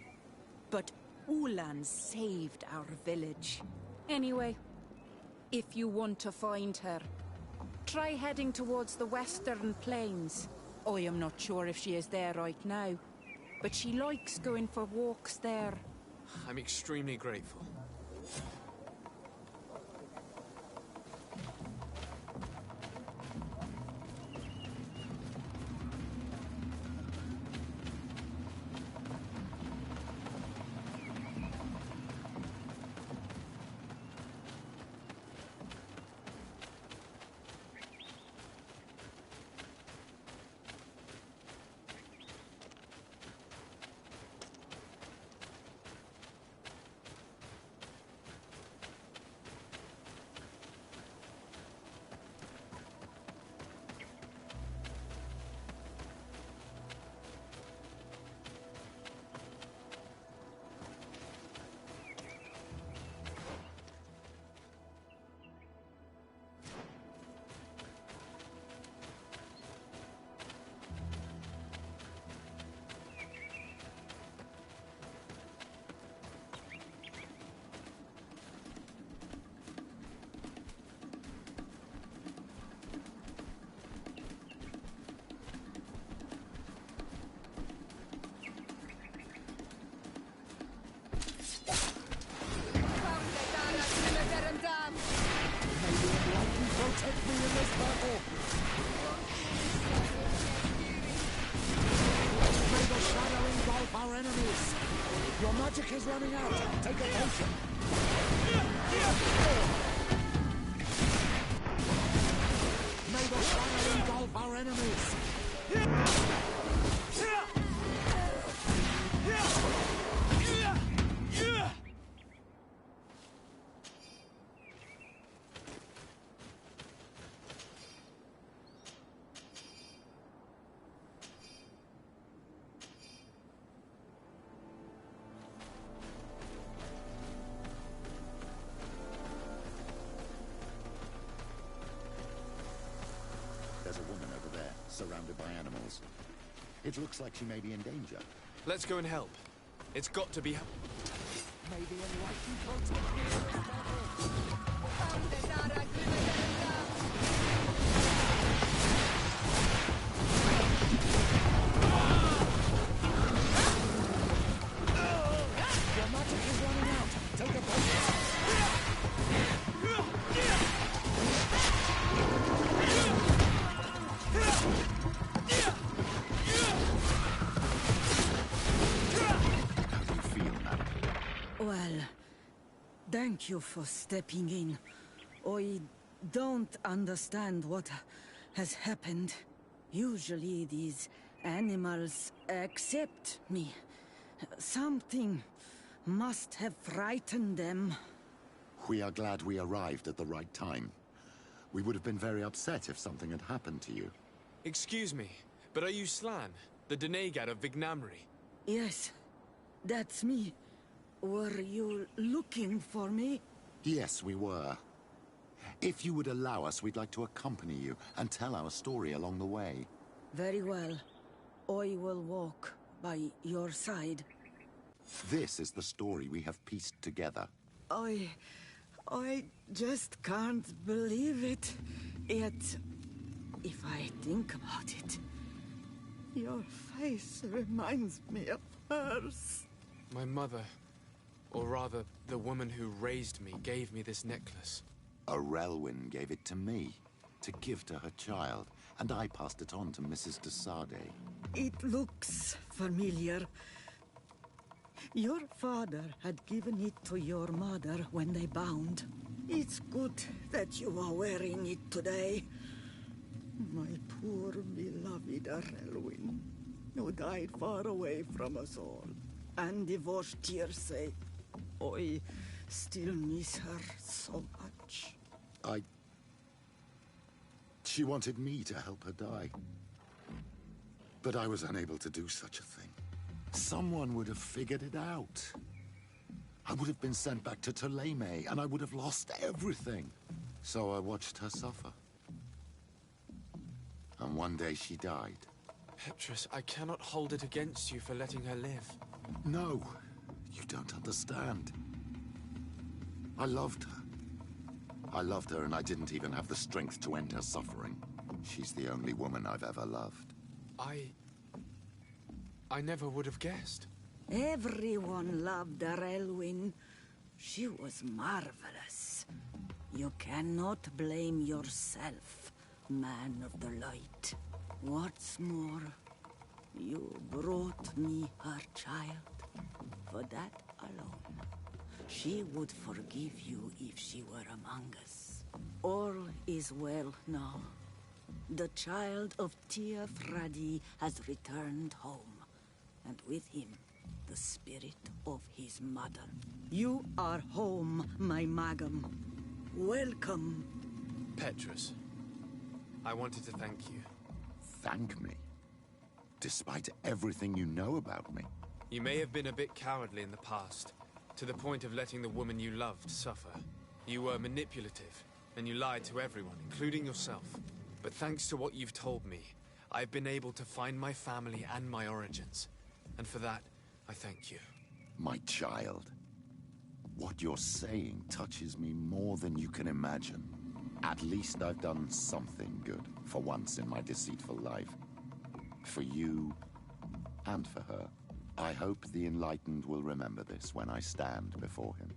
But Ulan saved our village. Anyway, if you want to find her, try heading towards the western plains. I am not sure if she is there right now, but she likes going for walks there. I'm extremely grateful. Protect me in this battle! May the shadow engulf our enemies! Your magic is running out! Take a potion! May the shadow engulf our enemies! surrounded by animals. It looks like she may be in danger. Let's go and help. It's got to be help. Maybe enlightened protect me in this Your magic is running out. Take a potion. Well, thank you for stepping in. I don't understand what has happened. Usually these animals accept me. Something must have frightened them. We are glad we arrived at the right time. We would have been very upset if something had happened to you. Excuse me, but are you Slan, the Denegad of Vignamri? Yes, that's me. Were you looking for me? Yes, we were. If you would allow us, we'd like to accompany you and tell our story along the way. Very well. I will walk by your side. This is the story we have pieced together. I just can't believe it. Yet, if I think about it, your face reminds me of hers. My mother, or rather, the woman who raised me, gave me this necklace. A Relwyn gave it to me, to give to her child, and I passed it on to Mrs. de Sade. It looks familiar. Your father had given it to your mother when they bound. It's good that you are wearing it today. My poor beloved Relwyn, who died far away from us all, and divorced Altese. I still miss her so much. She wanted me to help her die. But I was unable to do such a thing. Someone would have figured it out. I would have been sent back to Toleme, and I would have lost everything. So I watched her suffer. And one day she died. Petrus, I cannot hold it against you for letting her live. No, you don't understand. I loved her. I loved her, and I didn't even have the strength to end her suffering. She's the only woman I've ever loved. I never would have guessed. Everyone loved Relwyn. She was marvelous. You cannot blame yourself, man of the light. What's more, you brought me her child. For that alone, she would forgive you if she were among us. All is well now. The child of Tia Fradi has returned home, and with him, the spirit of his mother. You are home, my Magum. Welcome. Petrus, I wanted to thank you. Thank me? Despite everything you know about me? You may have been a bit cowardly in the past, to the point of letting the woman you loved suffer. You were manipulative, and you lied to everyone, including yourself. But thanks to what you've told me, I've been able to find my family and my origins. And for that, I thank you. My child. What you're saying touches me more than you can imagine. At least I've done something good, for once in my deceitful life. For you, and for her. I hope the Enlightened will remember this when I stand before him.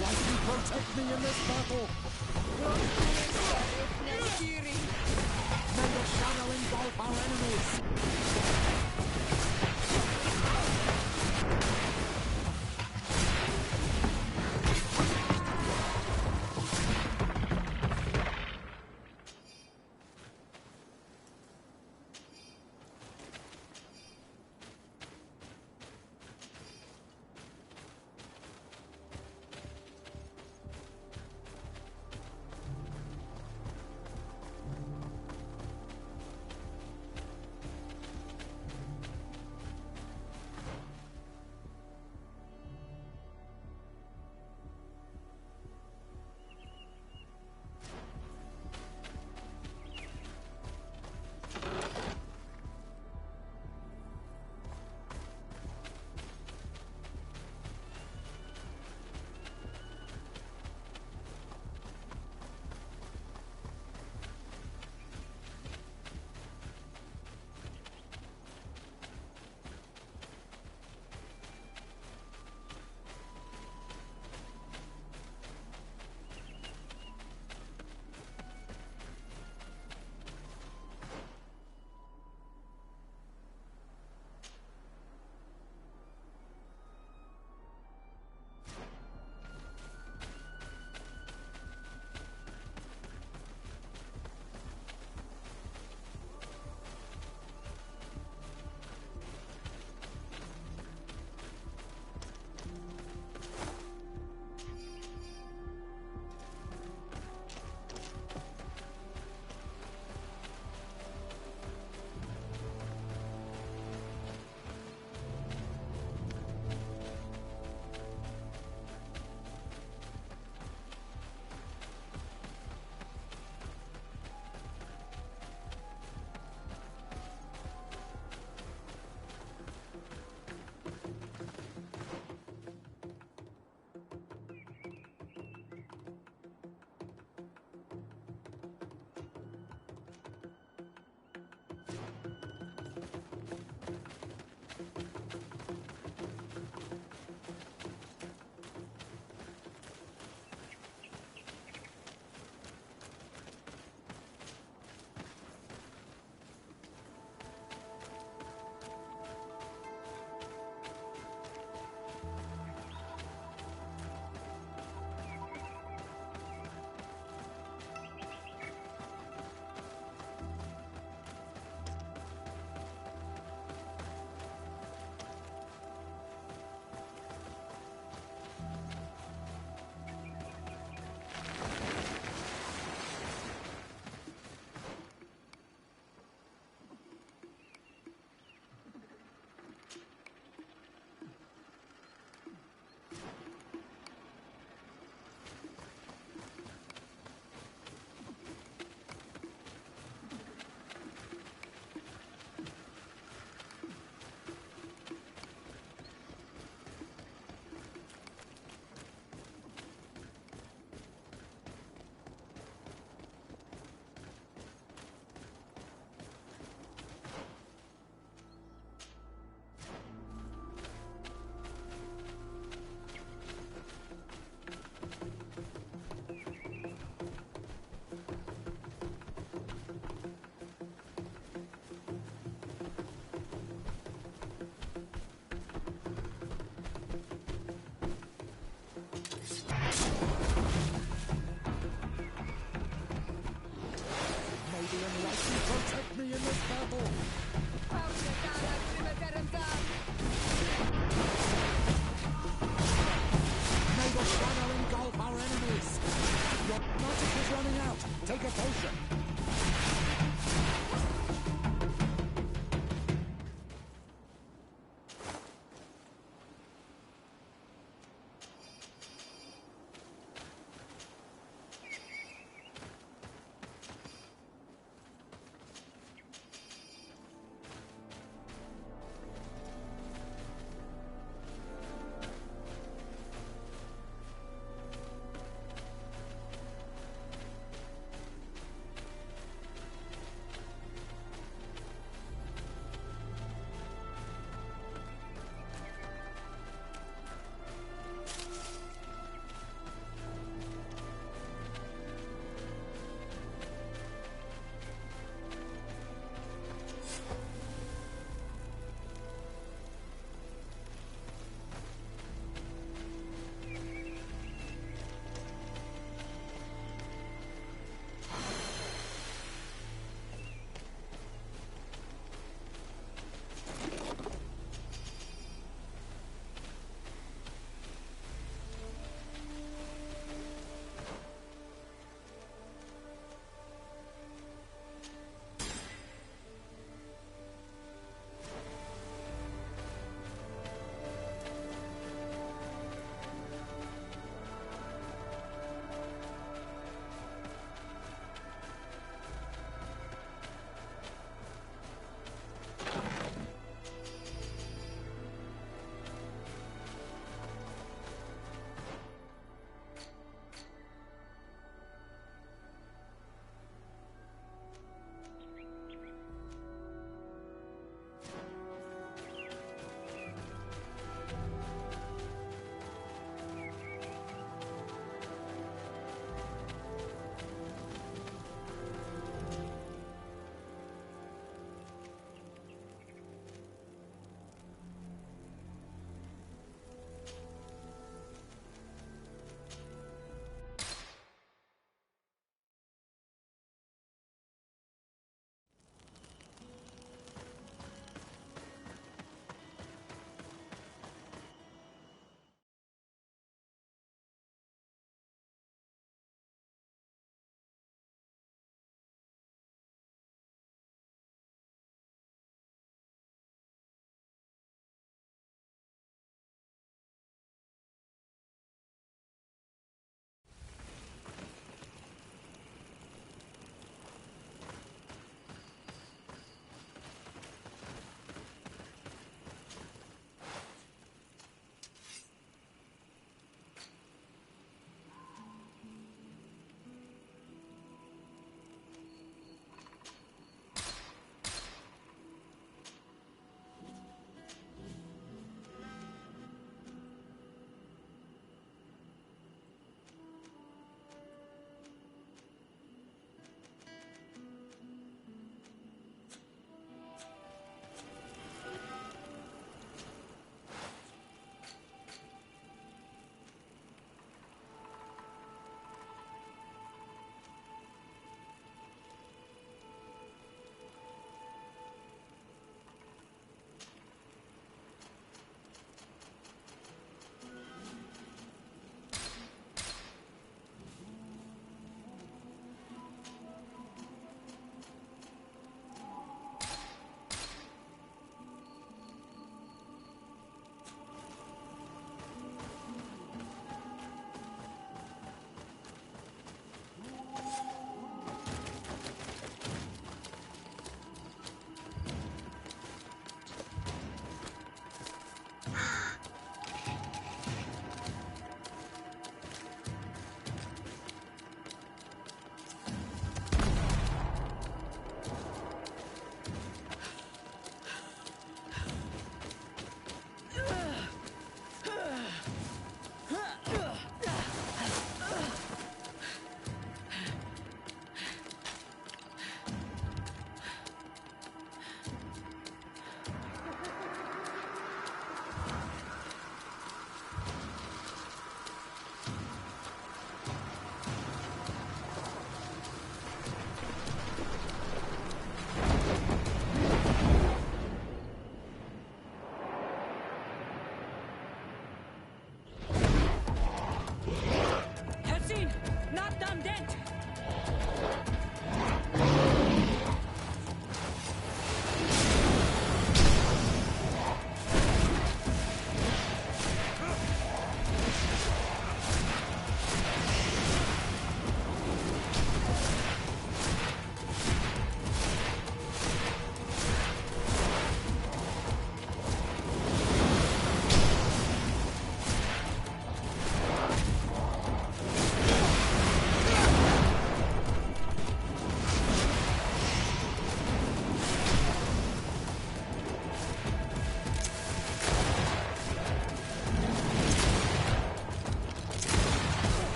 lightly protect me in this battle. May the shadow engulf our enemies.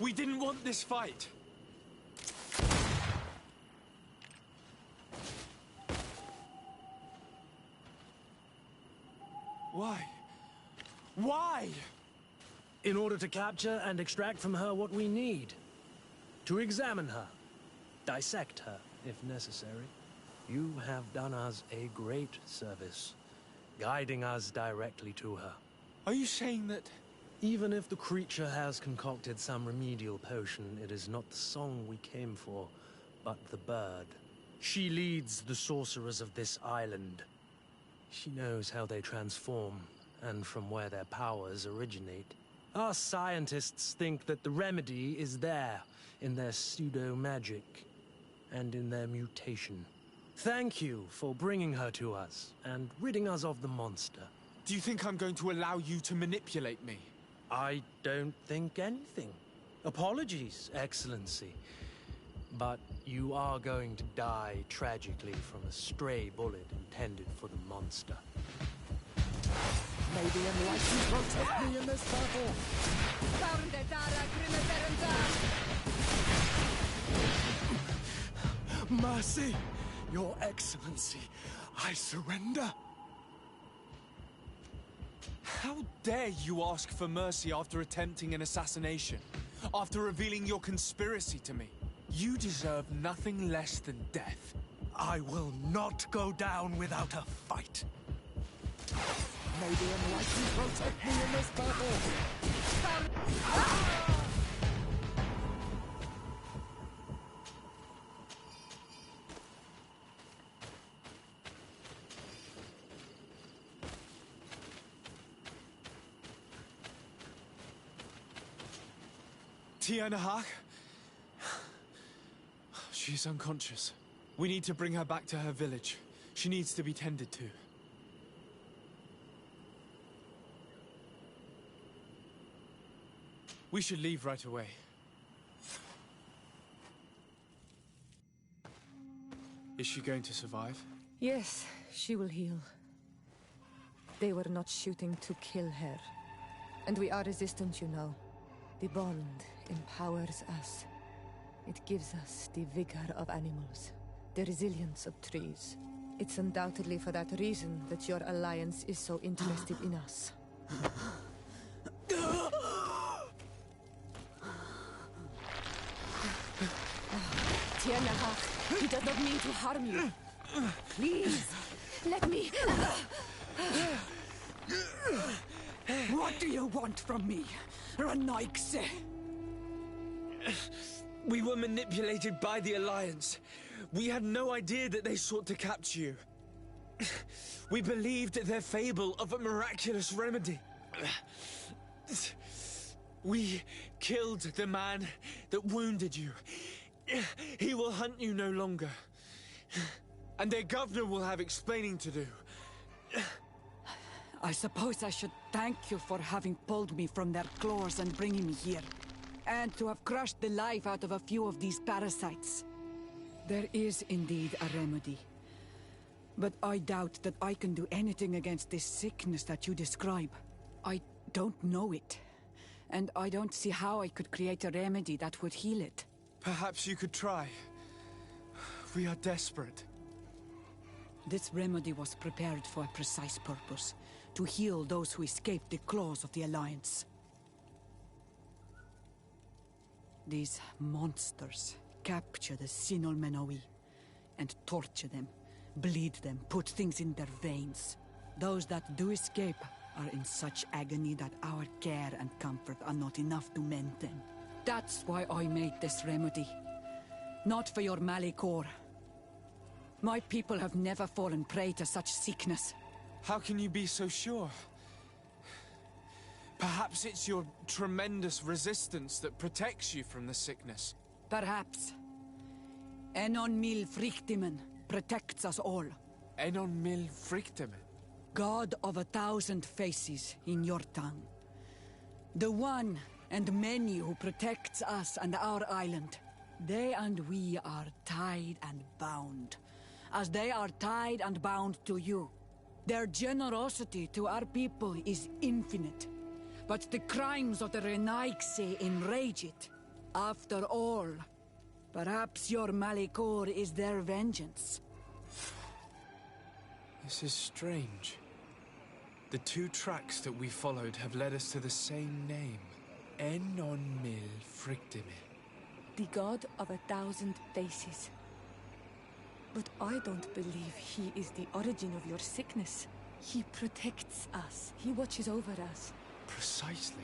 We didn't want this fight. Why? Why? In order to capture and extract from her what we need. To examine her. Dissect her, if necessary. You have done us a great service, guiding us directly to her. Are you saying that... Even if the creature has concocted some remedial potion, it is not the song we came for, but the bird. She leads the sorcerers of this island. She knows how they transform, and from where their powers originate. Our scientists think that the remedy is there, in their pseudo-magic, and in their mutation. Thank you for bringing her to us, and ridding us of the monster. Do you think I'm going to allow you to manipulate me? I don't think anything. Apologies, Excellency. But you are going to die tragically from a stray bullet intended for the monster. May the Enlightened protect me in this battle! Mercy, Your Excellency, I surrender. How dare you ask for mercy after attempting an assassination? After revealing your conspiracy to me? You deserve nothing less than death. I will not go down without a fight. May the Enlightened protect me in this battle! Tianahak? She is unconscious. We need to bring her back to her village. She needs to be tended to. We should leave right away. Is she going to survive? Yes, she will heal. They were not shooting to kill her. And we are resistant, you know. The bond empowers us. It gives us the vigor of animals, the resilience of trees. It's undoubtedly for that reason that your alliance is so interested in us. Tianahak, he does not mean to harm you. Please, let me... What do you want from me, Ranaikse? We were manipulated by the Alliance. We had no idea that they sought to capture you. We believed their fable of a miraculous remedy. We killed the man that wounded you. He will hunt you no longer. And their governor will have explaining to do. I suppose I should thank you for having pulled me from their claws and bringing me here. And to have crushed the life out of a few of these parasites. There is indeed a remedy. But I doubt that I can do anything against this sickness that you describe. I don't know it. And I don't see how I could create a remedy that would heal it. Perhaps you could try. We are desperate. This remedy was prepared for a precise purpose. To heal those who escaped the claws of the Alliance. These monsters capture the Sinol Menowi and torture them, bleed them, put things in their veins. Those that do escape are in such agony that our care and comfort are not enough to mend them. That's why I made this remedy. Not for your Malikor. My people have never fallen prey to such sickness. How can you be so sure? Perhaps it's your tremendous resistance that protects you from the sickness. Perhaps. Enon Mil Frictimen protects us all. Enon Mil Frictimen? God of 1,000 faces in your tongue. The one and many who protects us and our island. They and we are tied and bound. As they are tied and bound to you. Their generosity to our people is infinite. But the crimes of the Renaigse enrage it. After all, perhaps your Malikor is their vengeance. This is strange. The two tracks that we followed have led us to the same name. Enon Mil Frictimil. The god of 1,000 faces. But I don't believe he is the origin of your sickness. He protects us. He watches over us. Precisely.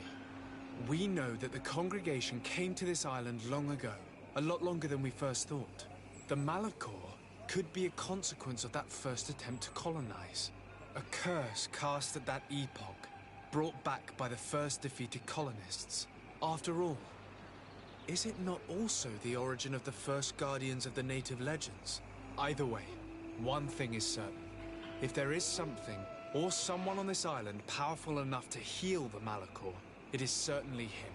We know that the congregation came to this island long ago, a lot longer than we first thought. The Malachor could be a consequence of that first attempt to colonize. A curse cast at that epoch, brought back by the first defeated colonists. After all, is it not also the origin of the first guardians of the native legends? Either way, one thing is certain. If there is something, or someone on this island powerful enough to heal the Malachor, it is certainly him.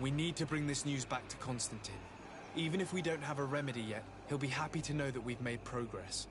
We need to bring this news back to Constantine. Even if we don't have a remedy yet, he'll be happy to know that we've made progress.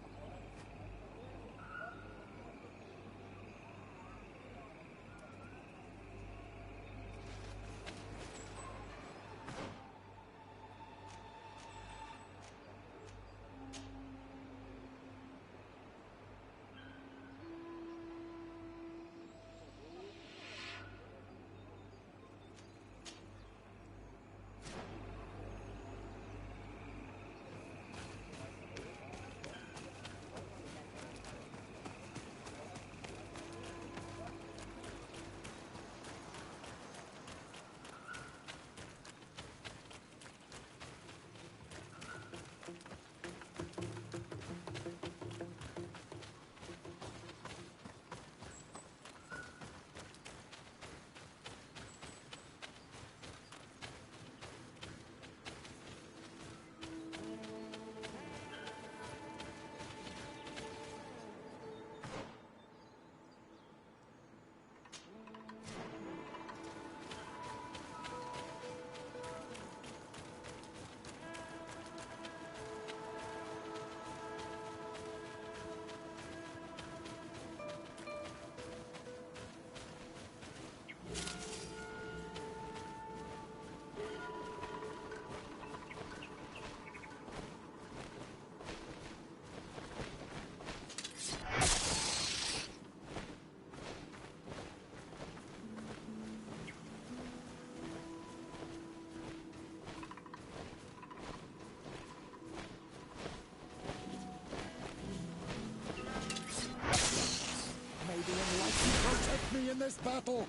Protect me in this battle!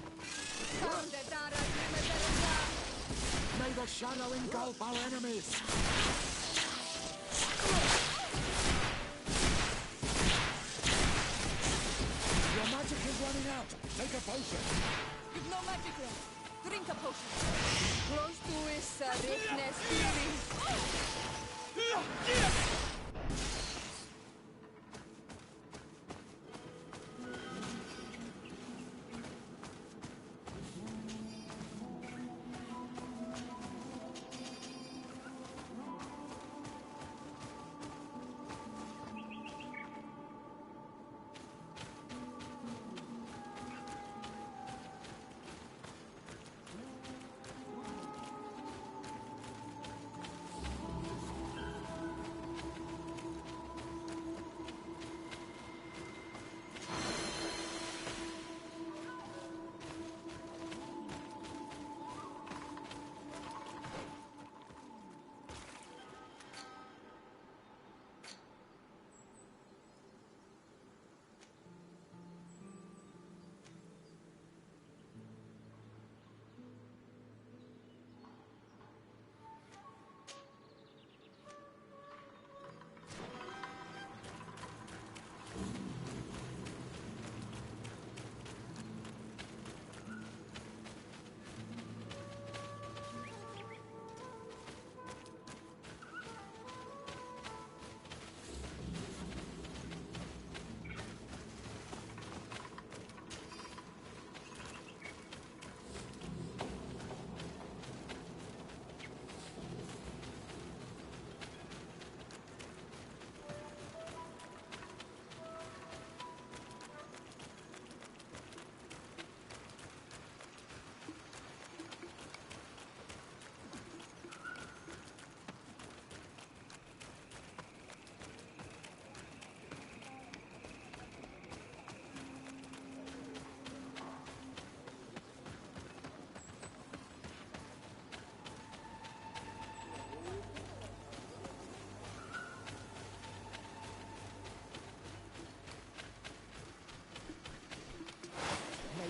May the shadow engulf our enemies! Your magic is running out! Take a potion! You've no magic left. Drink a potion. Close to his richness theory.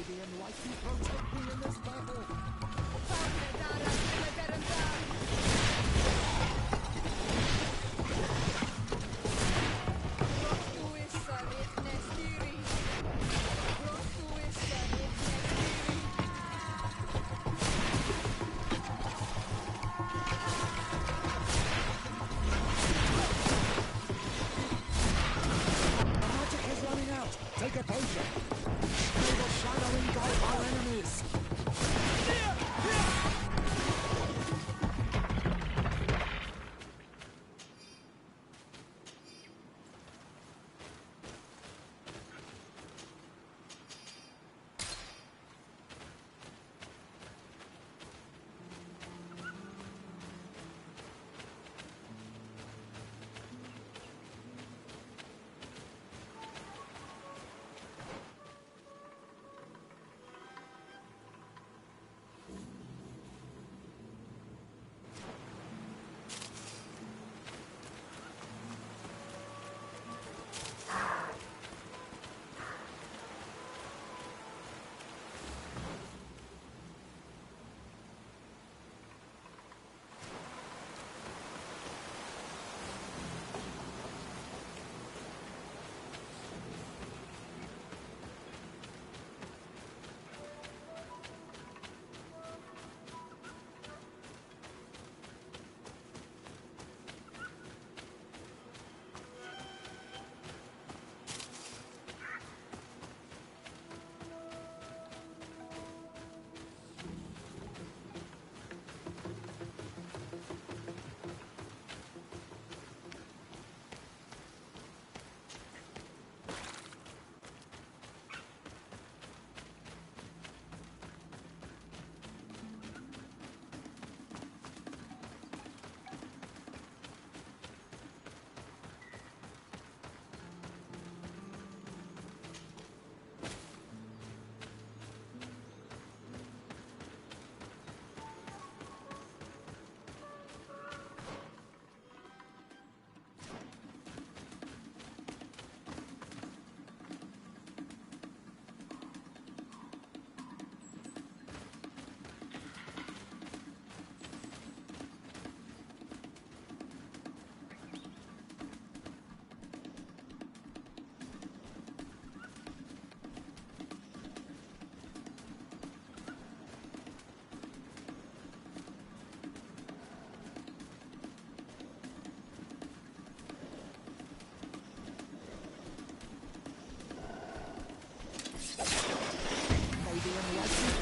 May the enlightened protect me in this battle. Take a potion! May the shadow engulf our enemies!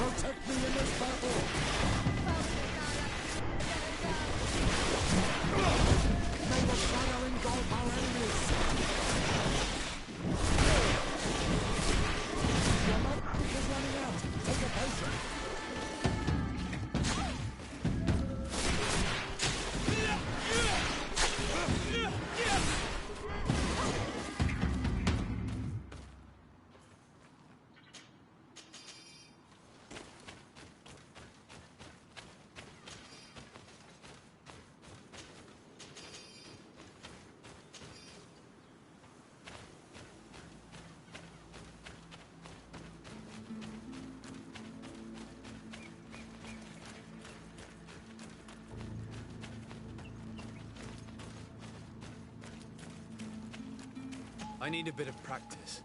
Protect me in this battle! May the shadow engulf our enemies! Your magic is running out! Take a potion! I need a bit of practice.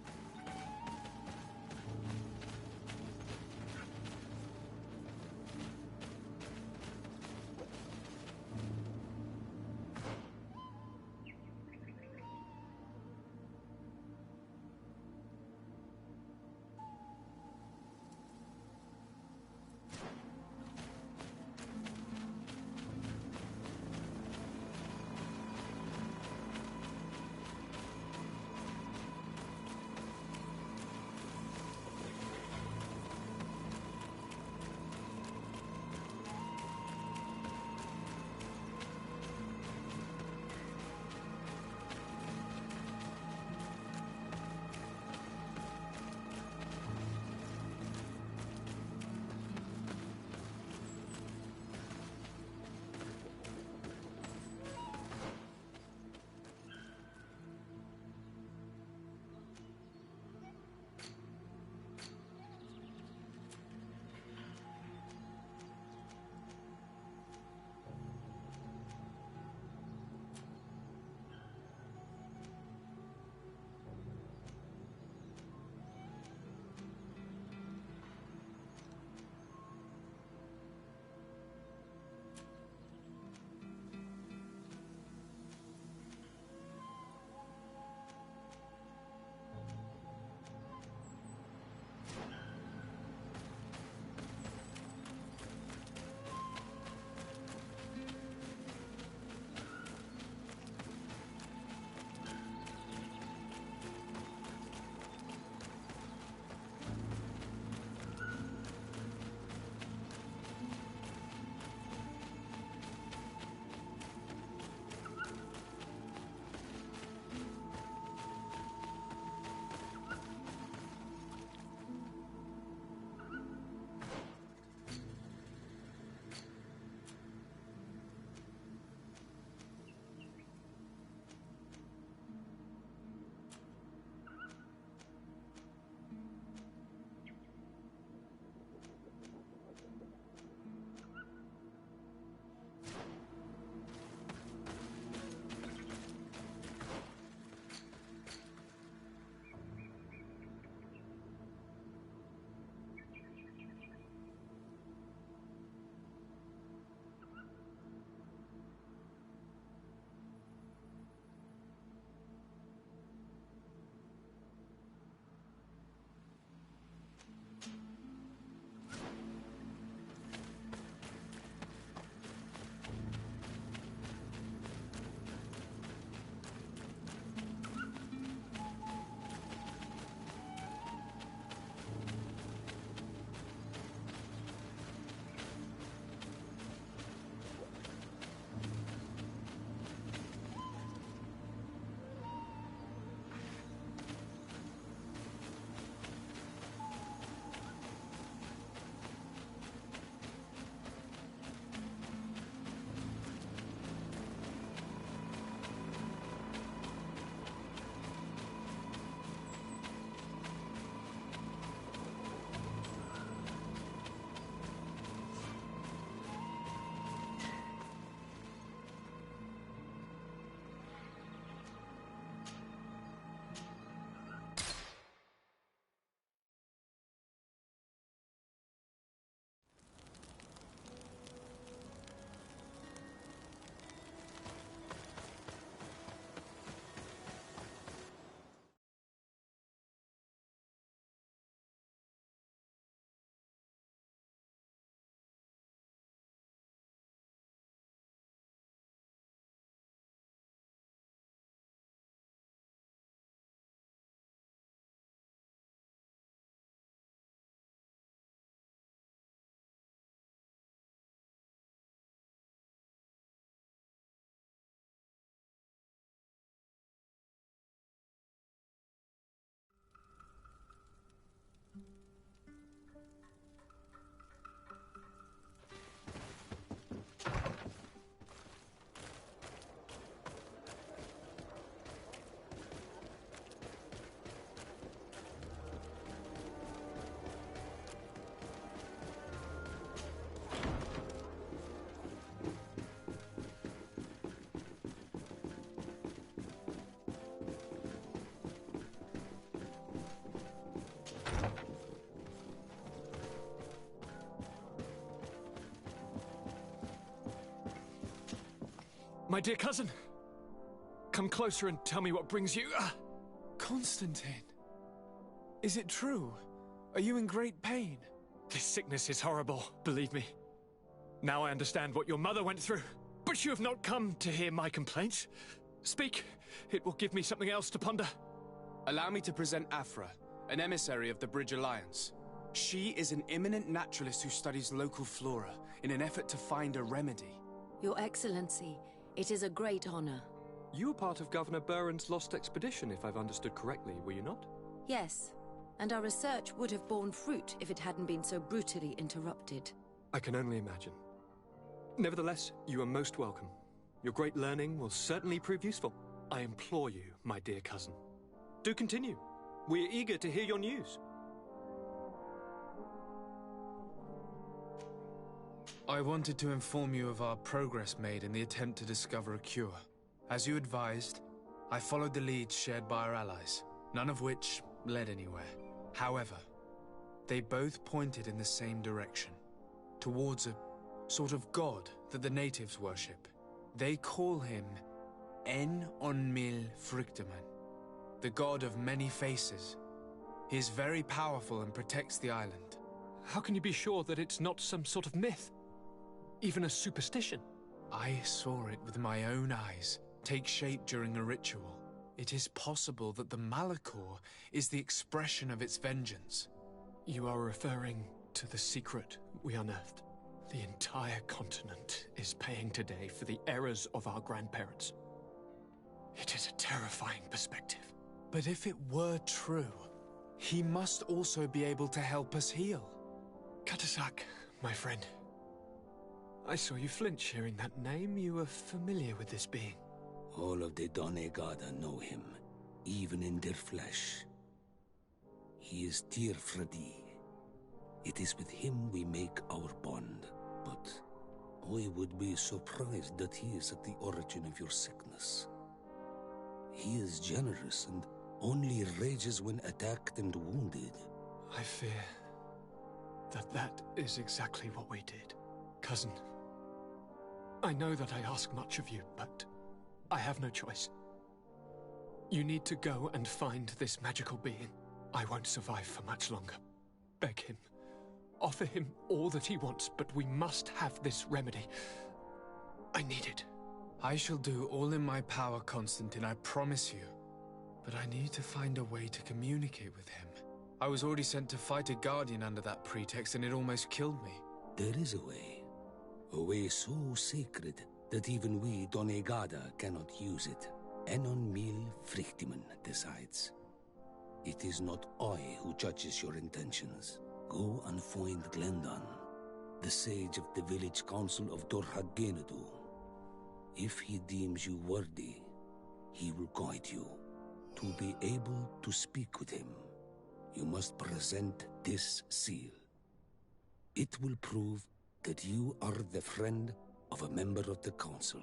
My dear cousin, come closer and tell me what brings you. Constantine, is it true? Are you in great pain? This sickness is horrible, believe me. Now I understand what your mother went through. But you have not come to hear my complaints. Speak, it will give me something else to ponder. Allow me to present Afra, an emissary of the Bridge Alliance. She is an eminent naturalist who studies local flora in an effort to find a remedy. Your Excellency, it is a great honor. You were part of Governor Buren's lost expedition, if I've understood correctly, were you not? Yes, and our research would have borne fruit if it hadn't been so brutally interrupted. I can only imagine. Nevertheless, you are most welcome. Your great learning will certainly prove useful. I implore you, my dear cousin. Do continue. We're eager to hear your news. I wanted to inform you of our progress made in the attempt to discover a cure. As you advised, I followed the leads shared by our allies, none of which led anywhere. However, they both pointed in the same direction, towards a sort of god that the natives worship. They call him En-on-Mil Frictaman, the god of many faces. He is very powerful and protects the island. How can you be sure that it's not some sort of myth? Even a superstition? I saw it with my own eyes take shape during a ritual. It is possible that the Malachor is the expression of its vengeance. You are referring to the secret we unearthed. The entire continent is paying today for the errors of our grandparents. It is a terrifying perspective. But if it were true, he must also be able to help us heal. Katasak, my friend. I saw you flinch hearing that name. You were familiar with this being. All of the Donegada know him, even in their flesh. He is Tirfredi. It is with him we make our bond, but I would be surprised that he is at the origin of your sickness. He is generous and only rages when attacked and wounded. I fear that that is exactly what we did. Cousin, I know that I ask much of you, but I have no choice. You need to go and find this magical being. I won't survive for much longer. Beg him. Offer him all that he wants, but we must have this remedy. I need it. I shall do all in my power, Constantine, I promise you. But I need to find a way to communicate with him. I was already sent to fight a guardian under that pretext, and it almost killed me. There is a way. A way so sacred that even we Donegada cannot use it. En-on-Mil Frictaman decides. It is not I who judges your intentions. Go and find Glendan, the sage of the village council of Dorhagenadu. If he deems you worthy, he will guide you. To be able to speak with him, you must present this seal. It will prove that you are the friend of a member of the council.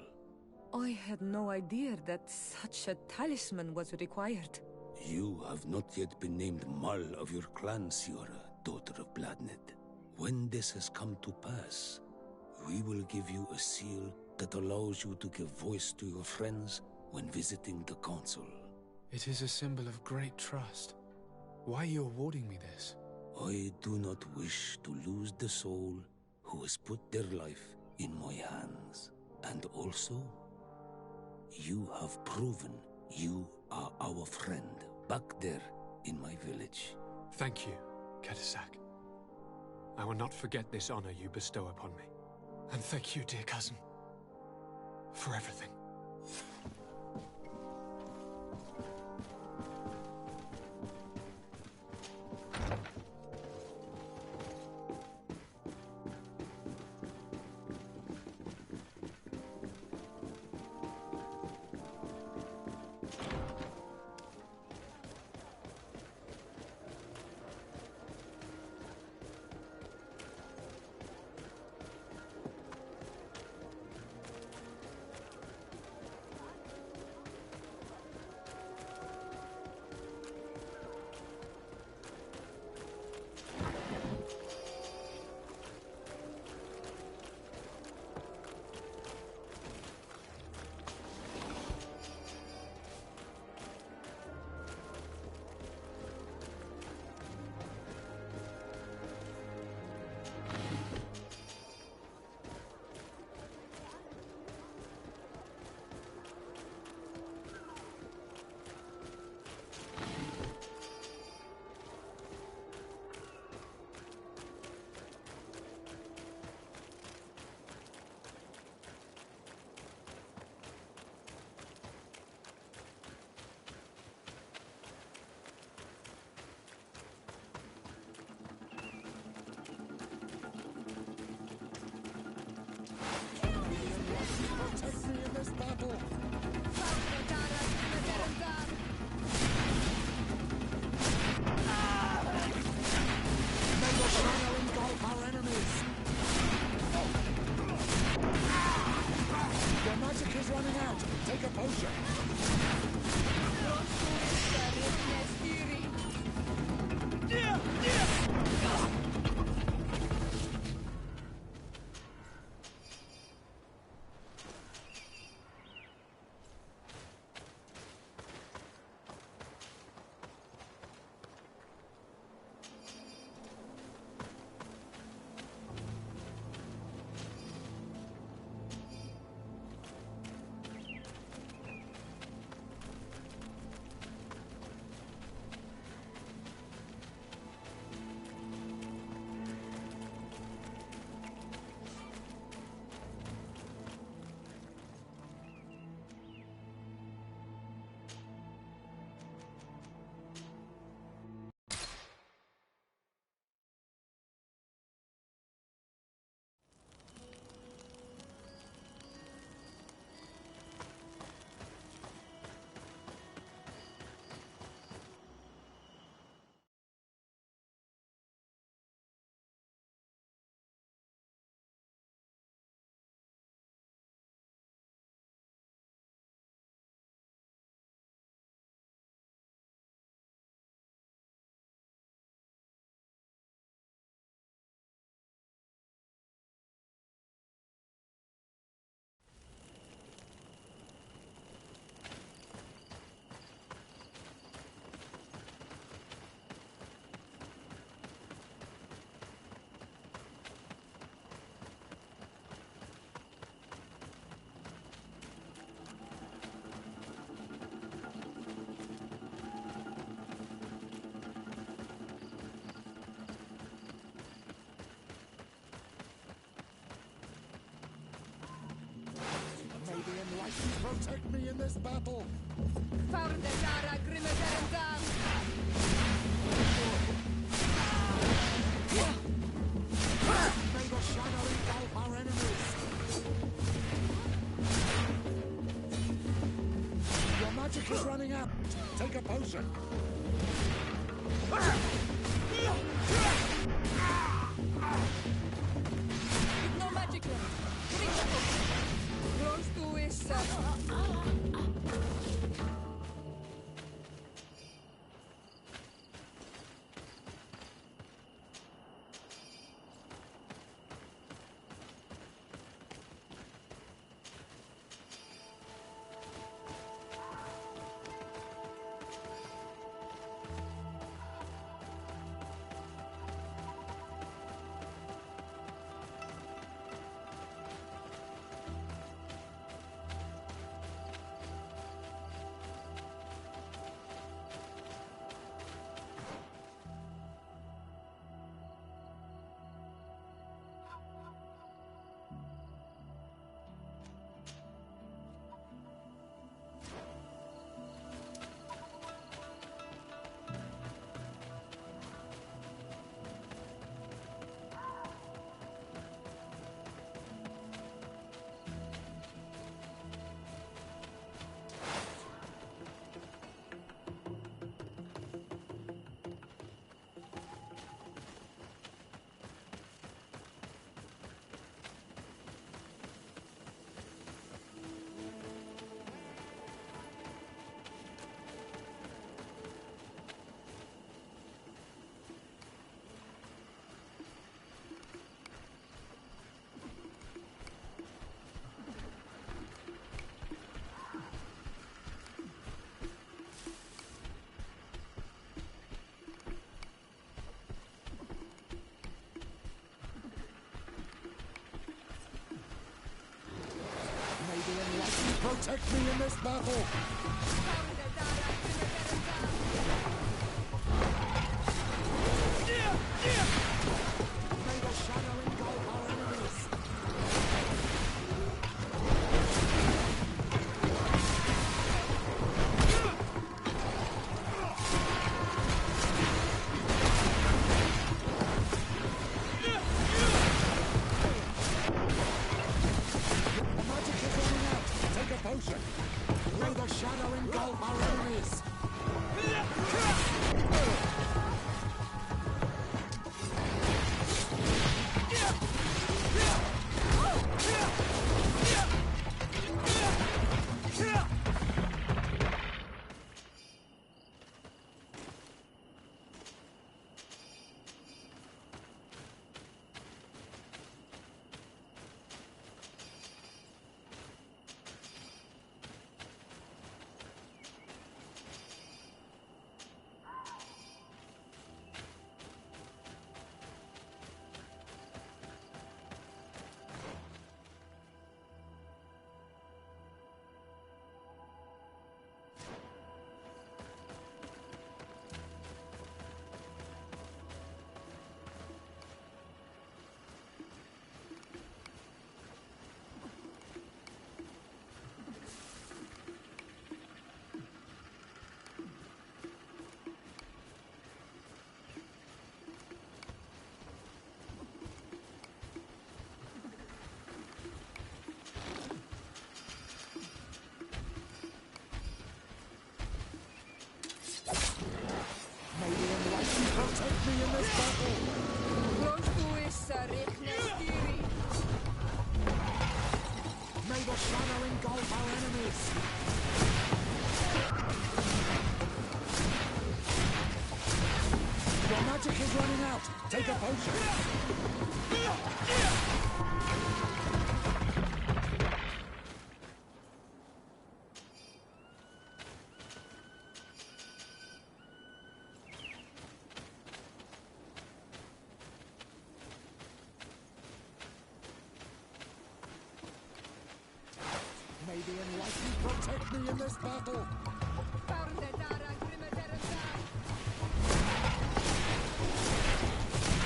I had no idea that such a talisman was required. You have not yet been named Mal of your clan, Siora, daughter of Bladned. When this has come to pass, we will give you a seal that allows you to give voice to your friends when visiting the council. It is a symbol of great trust. Why are you awarding me this? I do not wish to lose the soul who has put their life in my hands. And also, you have proven you are our friend back there in my village. Thank you, Katasak. I will not forget this honor you bestow upon me. And thank you, dear cousin, for everything. enlightened protect me in this battle! May the shadow engulf our enemies! Your magic is running out! Take a potion! No magic left. Close to his Protect me in this battle! May the shadow engulf our enemies! The magic is running out! Take a potion! May the shadow engulf our enemies! Protect me in this battle! May the shadow engulf our enemies! Your magic is running out! Take a potion! May the enlightened protect me in this battle!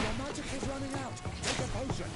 Your magic is running out! Take a potion!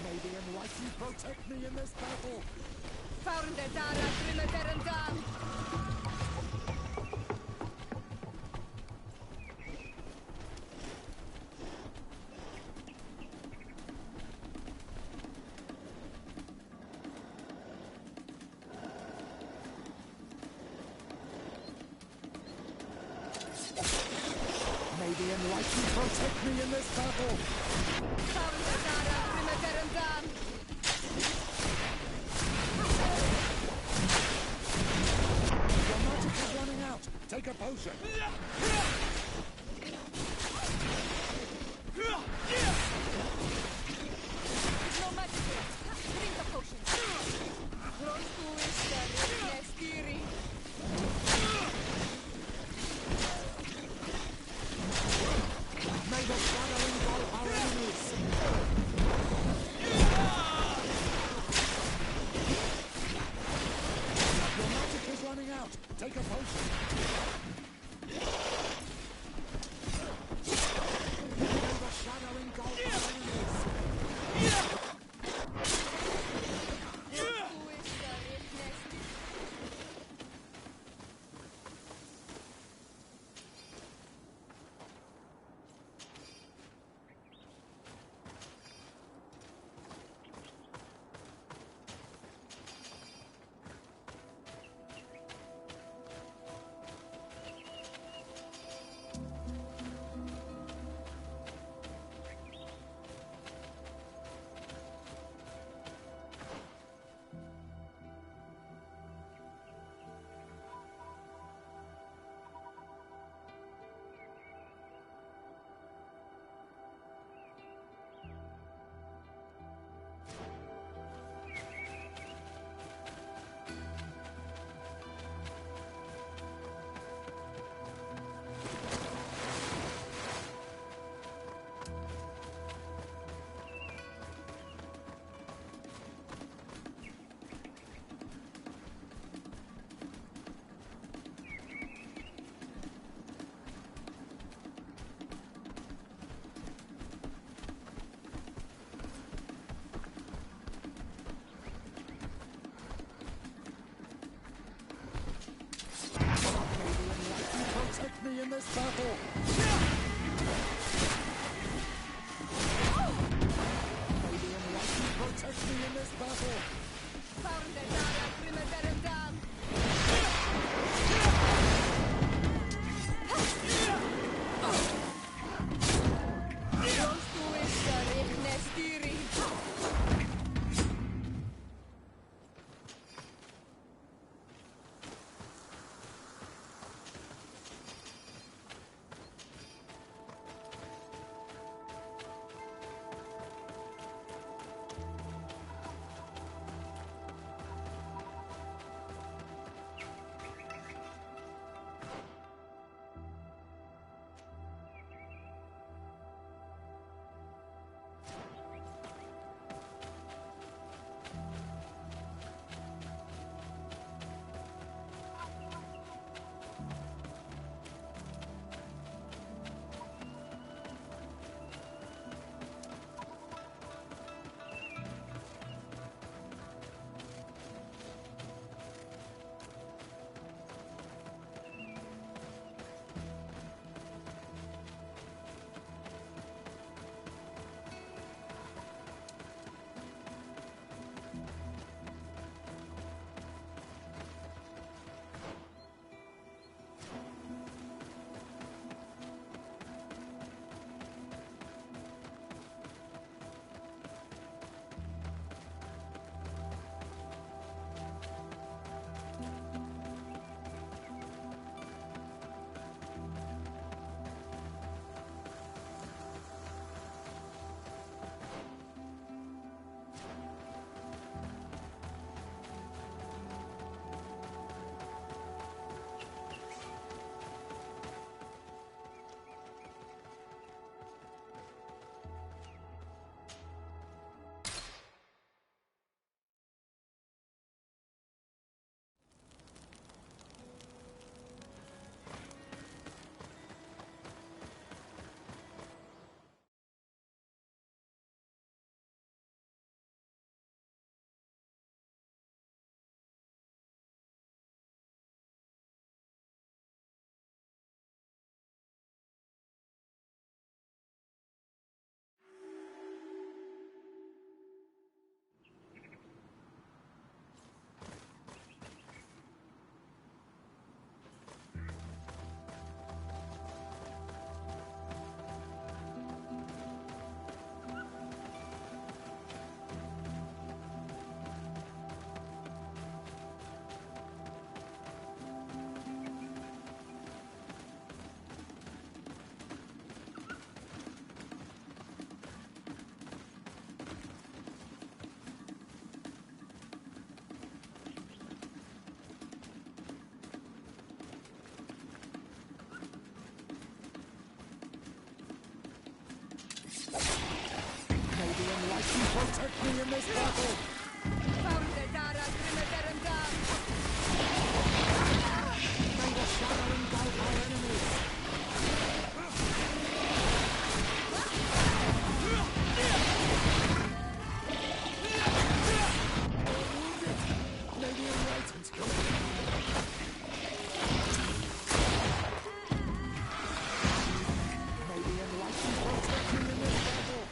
May the enlightened protect me in this battle! Found the Dara Grimaderendan! May the enlightened protect me in this battle! Found the Dara Grimaderendan! Your magic is running out! Take a potion! No magic here! Drink the potion! Rosku is the Nestiri! May the shadow engulf our enemies! Your magic is running out! Take a potion! May the shadow engulf our enemies! this battle! May the enlightened protect me in this battle! Protect me in this battle! May the shadow engulf our enemies! May the enlightened come. May the enlightened protect me in this battle!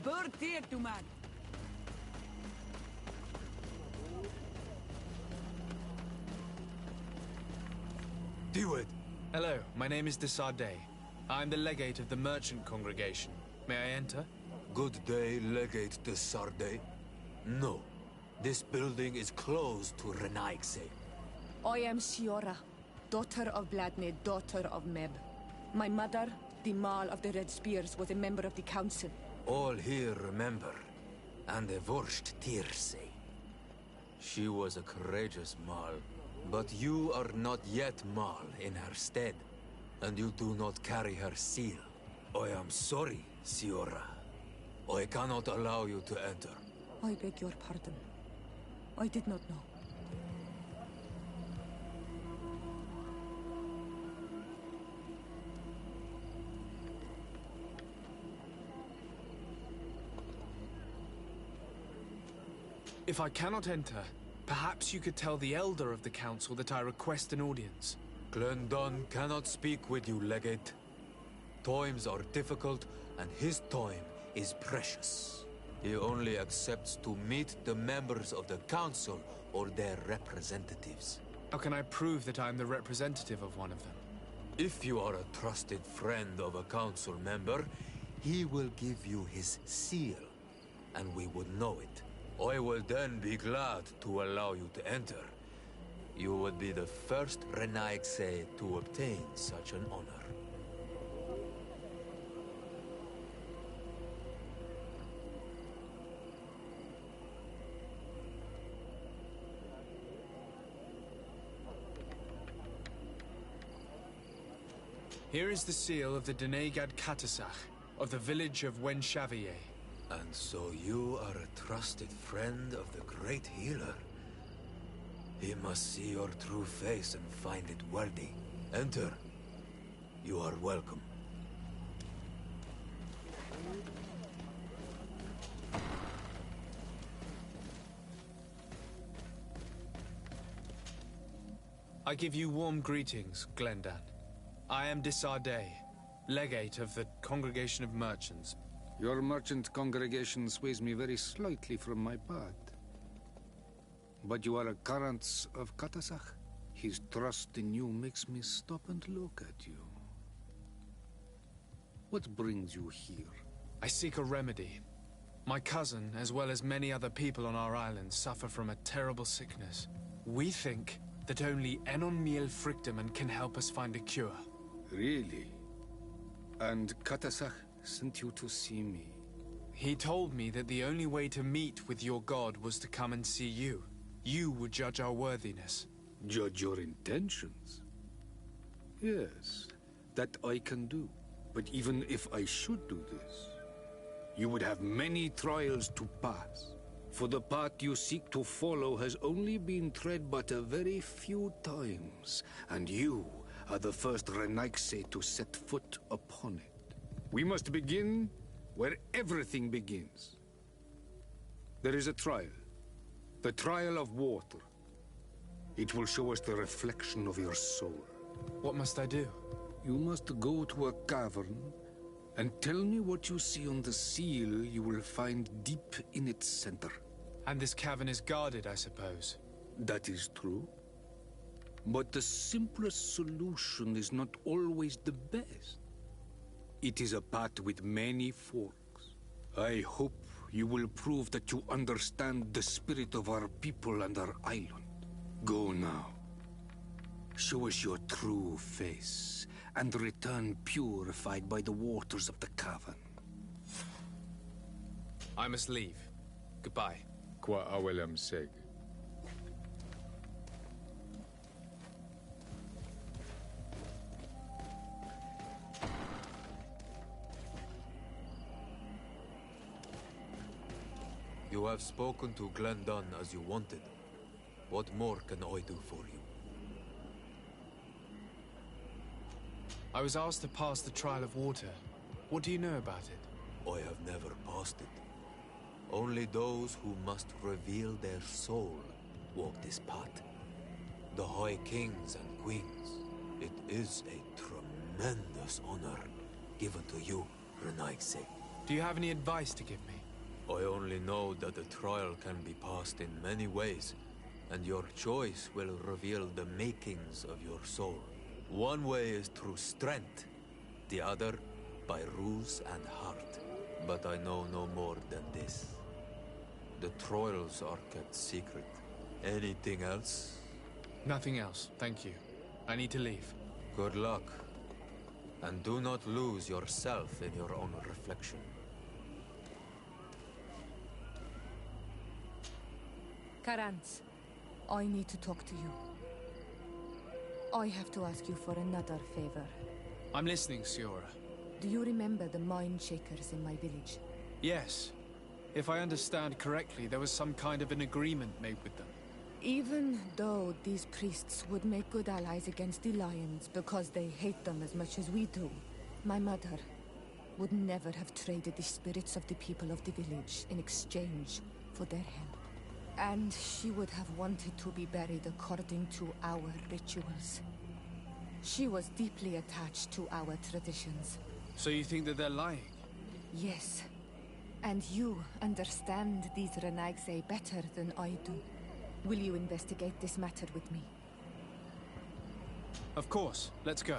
Bertir, du man. Duward! Hello, my name is de Sardet. I'm the legate of the merchant congregation. May I enter? Good day, Legate de Sardet. No, this building is closed to Renaigse. I am Siora, daughter of Bladne, daughter of Meb. My mother, the Mal of the Red Spears, was a member of the council. All here remember, and the Vorst Tirse. She was a courageous Mal, but you are not yet Mal in her stead, and you do not carry her seal. I am sorry, Siora. I cannot allow you to enter. I beg your pardon. I did not know. If I cannot enter, perhaps you could tell the Elder of the Council that I request an audience. Glendon cannot speak with you, Legate. Times are difficult, and his time is precious. He only accepts to meet the members of the Council or their representatives. How can I prove that I'm the representative of one of them? If you are a trusted friend of a Council member, he will give you his seal, and we would know it. I will then be glad to allow you to enter. You would be the first Renaigse to obtain such an honor. Here is the seal of the Denegad Katasach, of the village of Wenshavier. And so you are a trusted friend of the great healer. He must see your true face and find it worthy. Enter. You are welcome. I give you warm greetings, Glendan. I am de Sardet, legate of the Congregation of Merchants. Your merchant congregation sways me very slightly from my path. But you are a current of Katasach. His trust in you makes me stop and look at you. What brings you here? I seek a remedy. My cousin, as well as many other people on our island, suffer from a terrible sickness. We think that only Enon Miel Frictiman can help us find a cure. Really? And Katasach sent you to see me? He told me that the only way to meet with your god was to come and see you. You would judge our worthiness. Judge your intentions? Yes, that I can do. But even if I should do this, you would have many trials to pass. For the path you seek to follow has only been tread but a very few times, and you are the first Renaigse to set foot upon it. We must begin where everything begins. There is a trial. The trial of water. It will show us the reflection of your soul. What must I do? You must go to a cavern and tell me what you see on the seal you will find deep in its center. And this cavern is guarded, I suppose. That is true. But the simplest solution is not always the best. It is a path with many forks. I hope you will prove that you understand the spirit of our people and our island. Go now. Show us your true face, and return purified by the waters of the cavern. I must leave. Goodbye. Qua awelem seg. You have spoken to Glendon as you wanted. What more can I do for you? I was asked to pass the trial of water. What do you know about it? I have never passed it. Only those who must reveal their soul walk this path. The High Kings and Queens. It is a tremendous honor given to you, Renaigse. Do you have any advice to give me? I only know that the trial can be passed in many ways, and your choice will reveal the makings of your soul. One way is through strength, the other by ruse and heart. But I know no more than this. The trials are kept secret. Anything else? Nothing else, thank you. I need to leave. Good luck. And do not lose yourself in your own reflection. Karantz, I need to talk to you. I have to ask you for another favor. I'm listening, Siora. Do you remember the mind shakers in my village? Yes. If I understand correctly, there was some kind of an agreement made with them. Even though these priests would make good allies against the Lions because they hate them as much as we do, my mother would never have traded the spirits of the people of the village in exchange for their help. And she would have wanted to be buried according to our rituals. She was deeply attached to our traditions. So you think that they're lying? Yes. And you understand these Renagse better than I do. Will you investigate this matter with me? Of course. Let's go.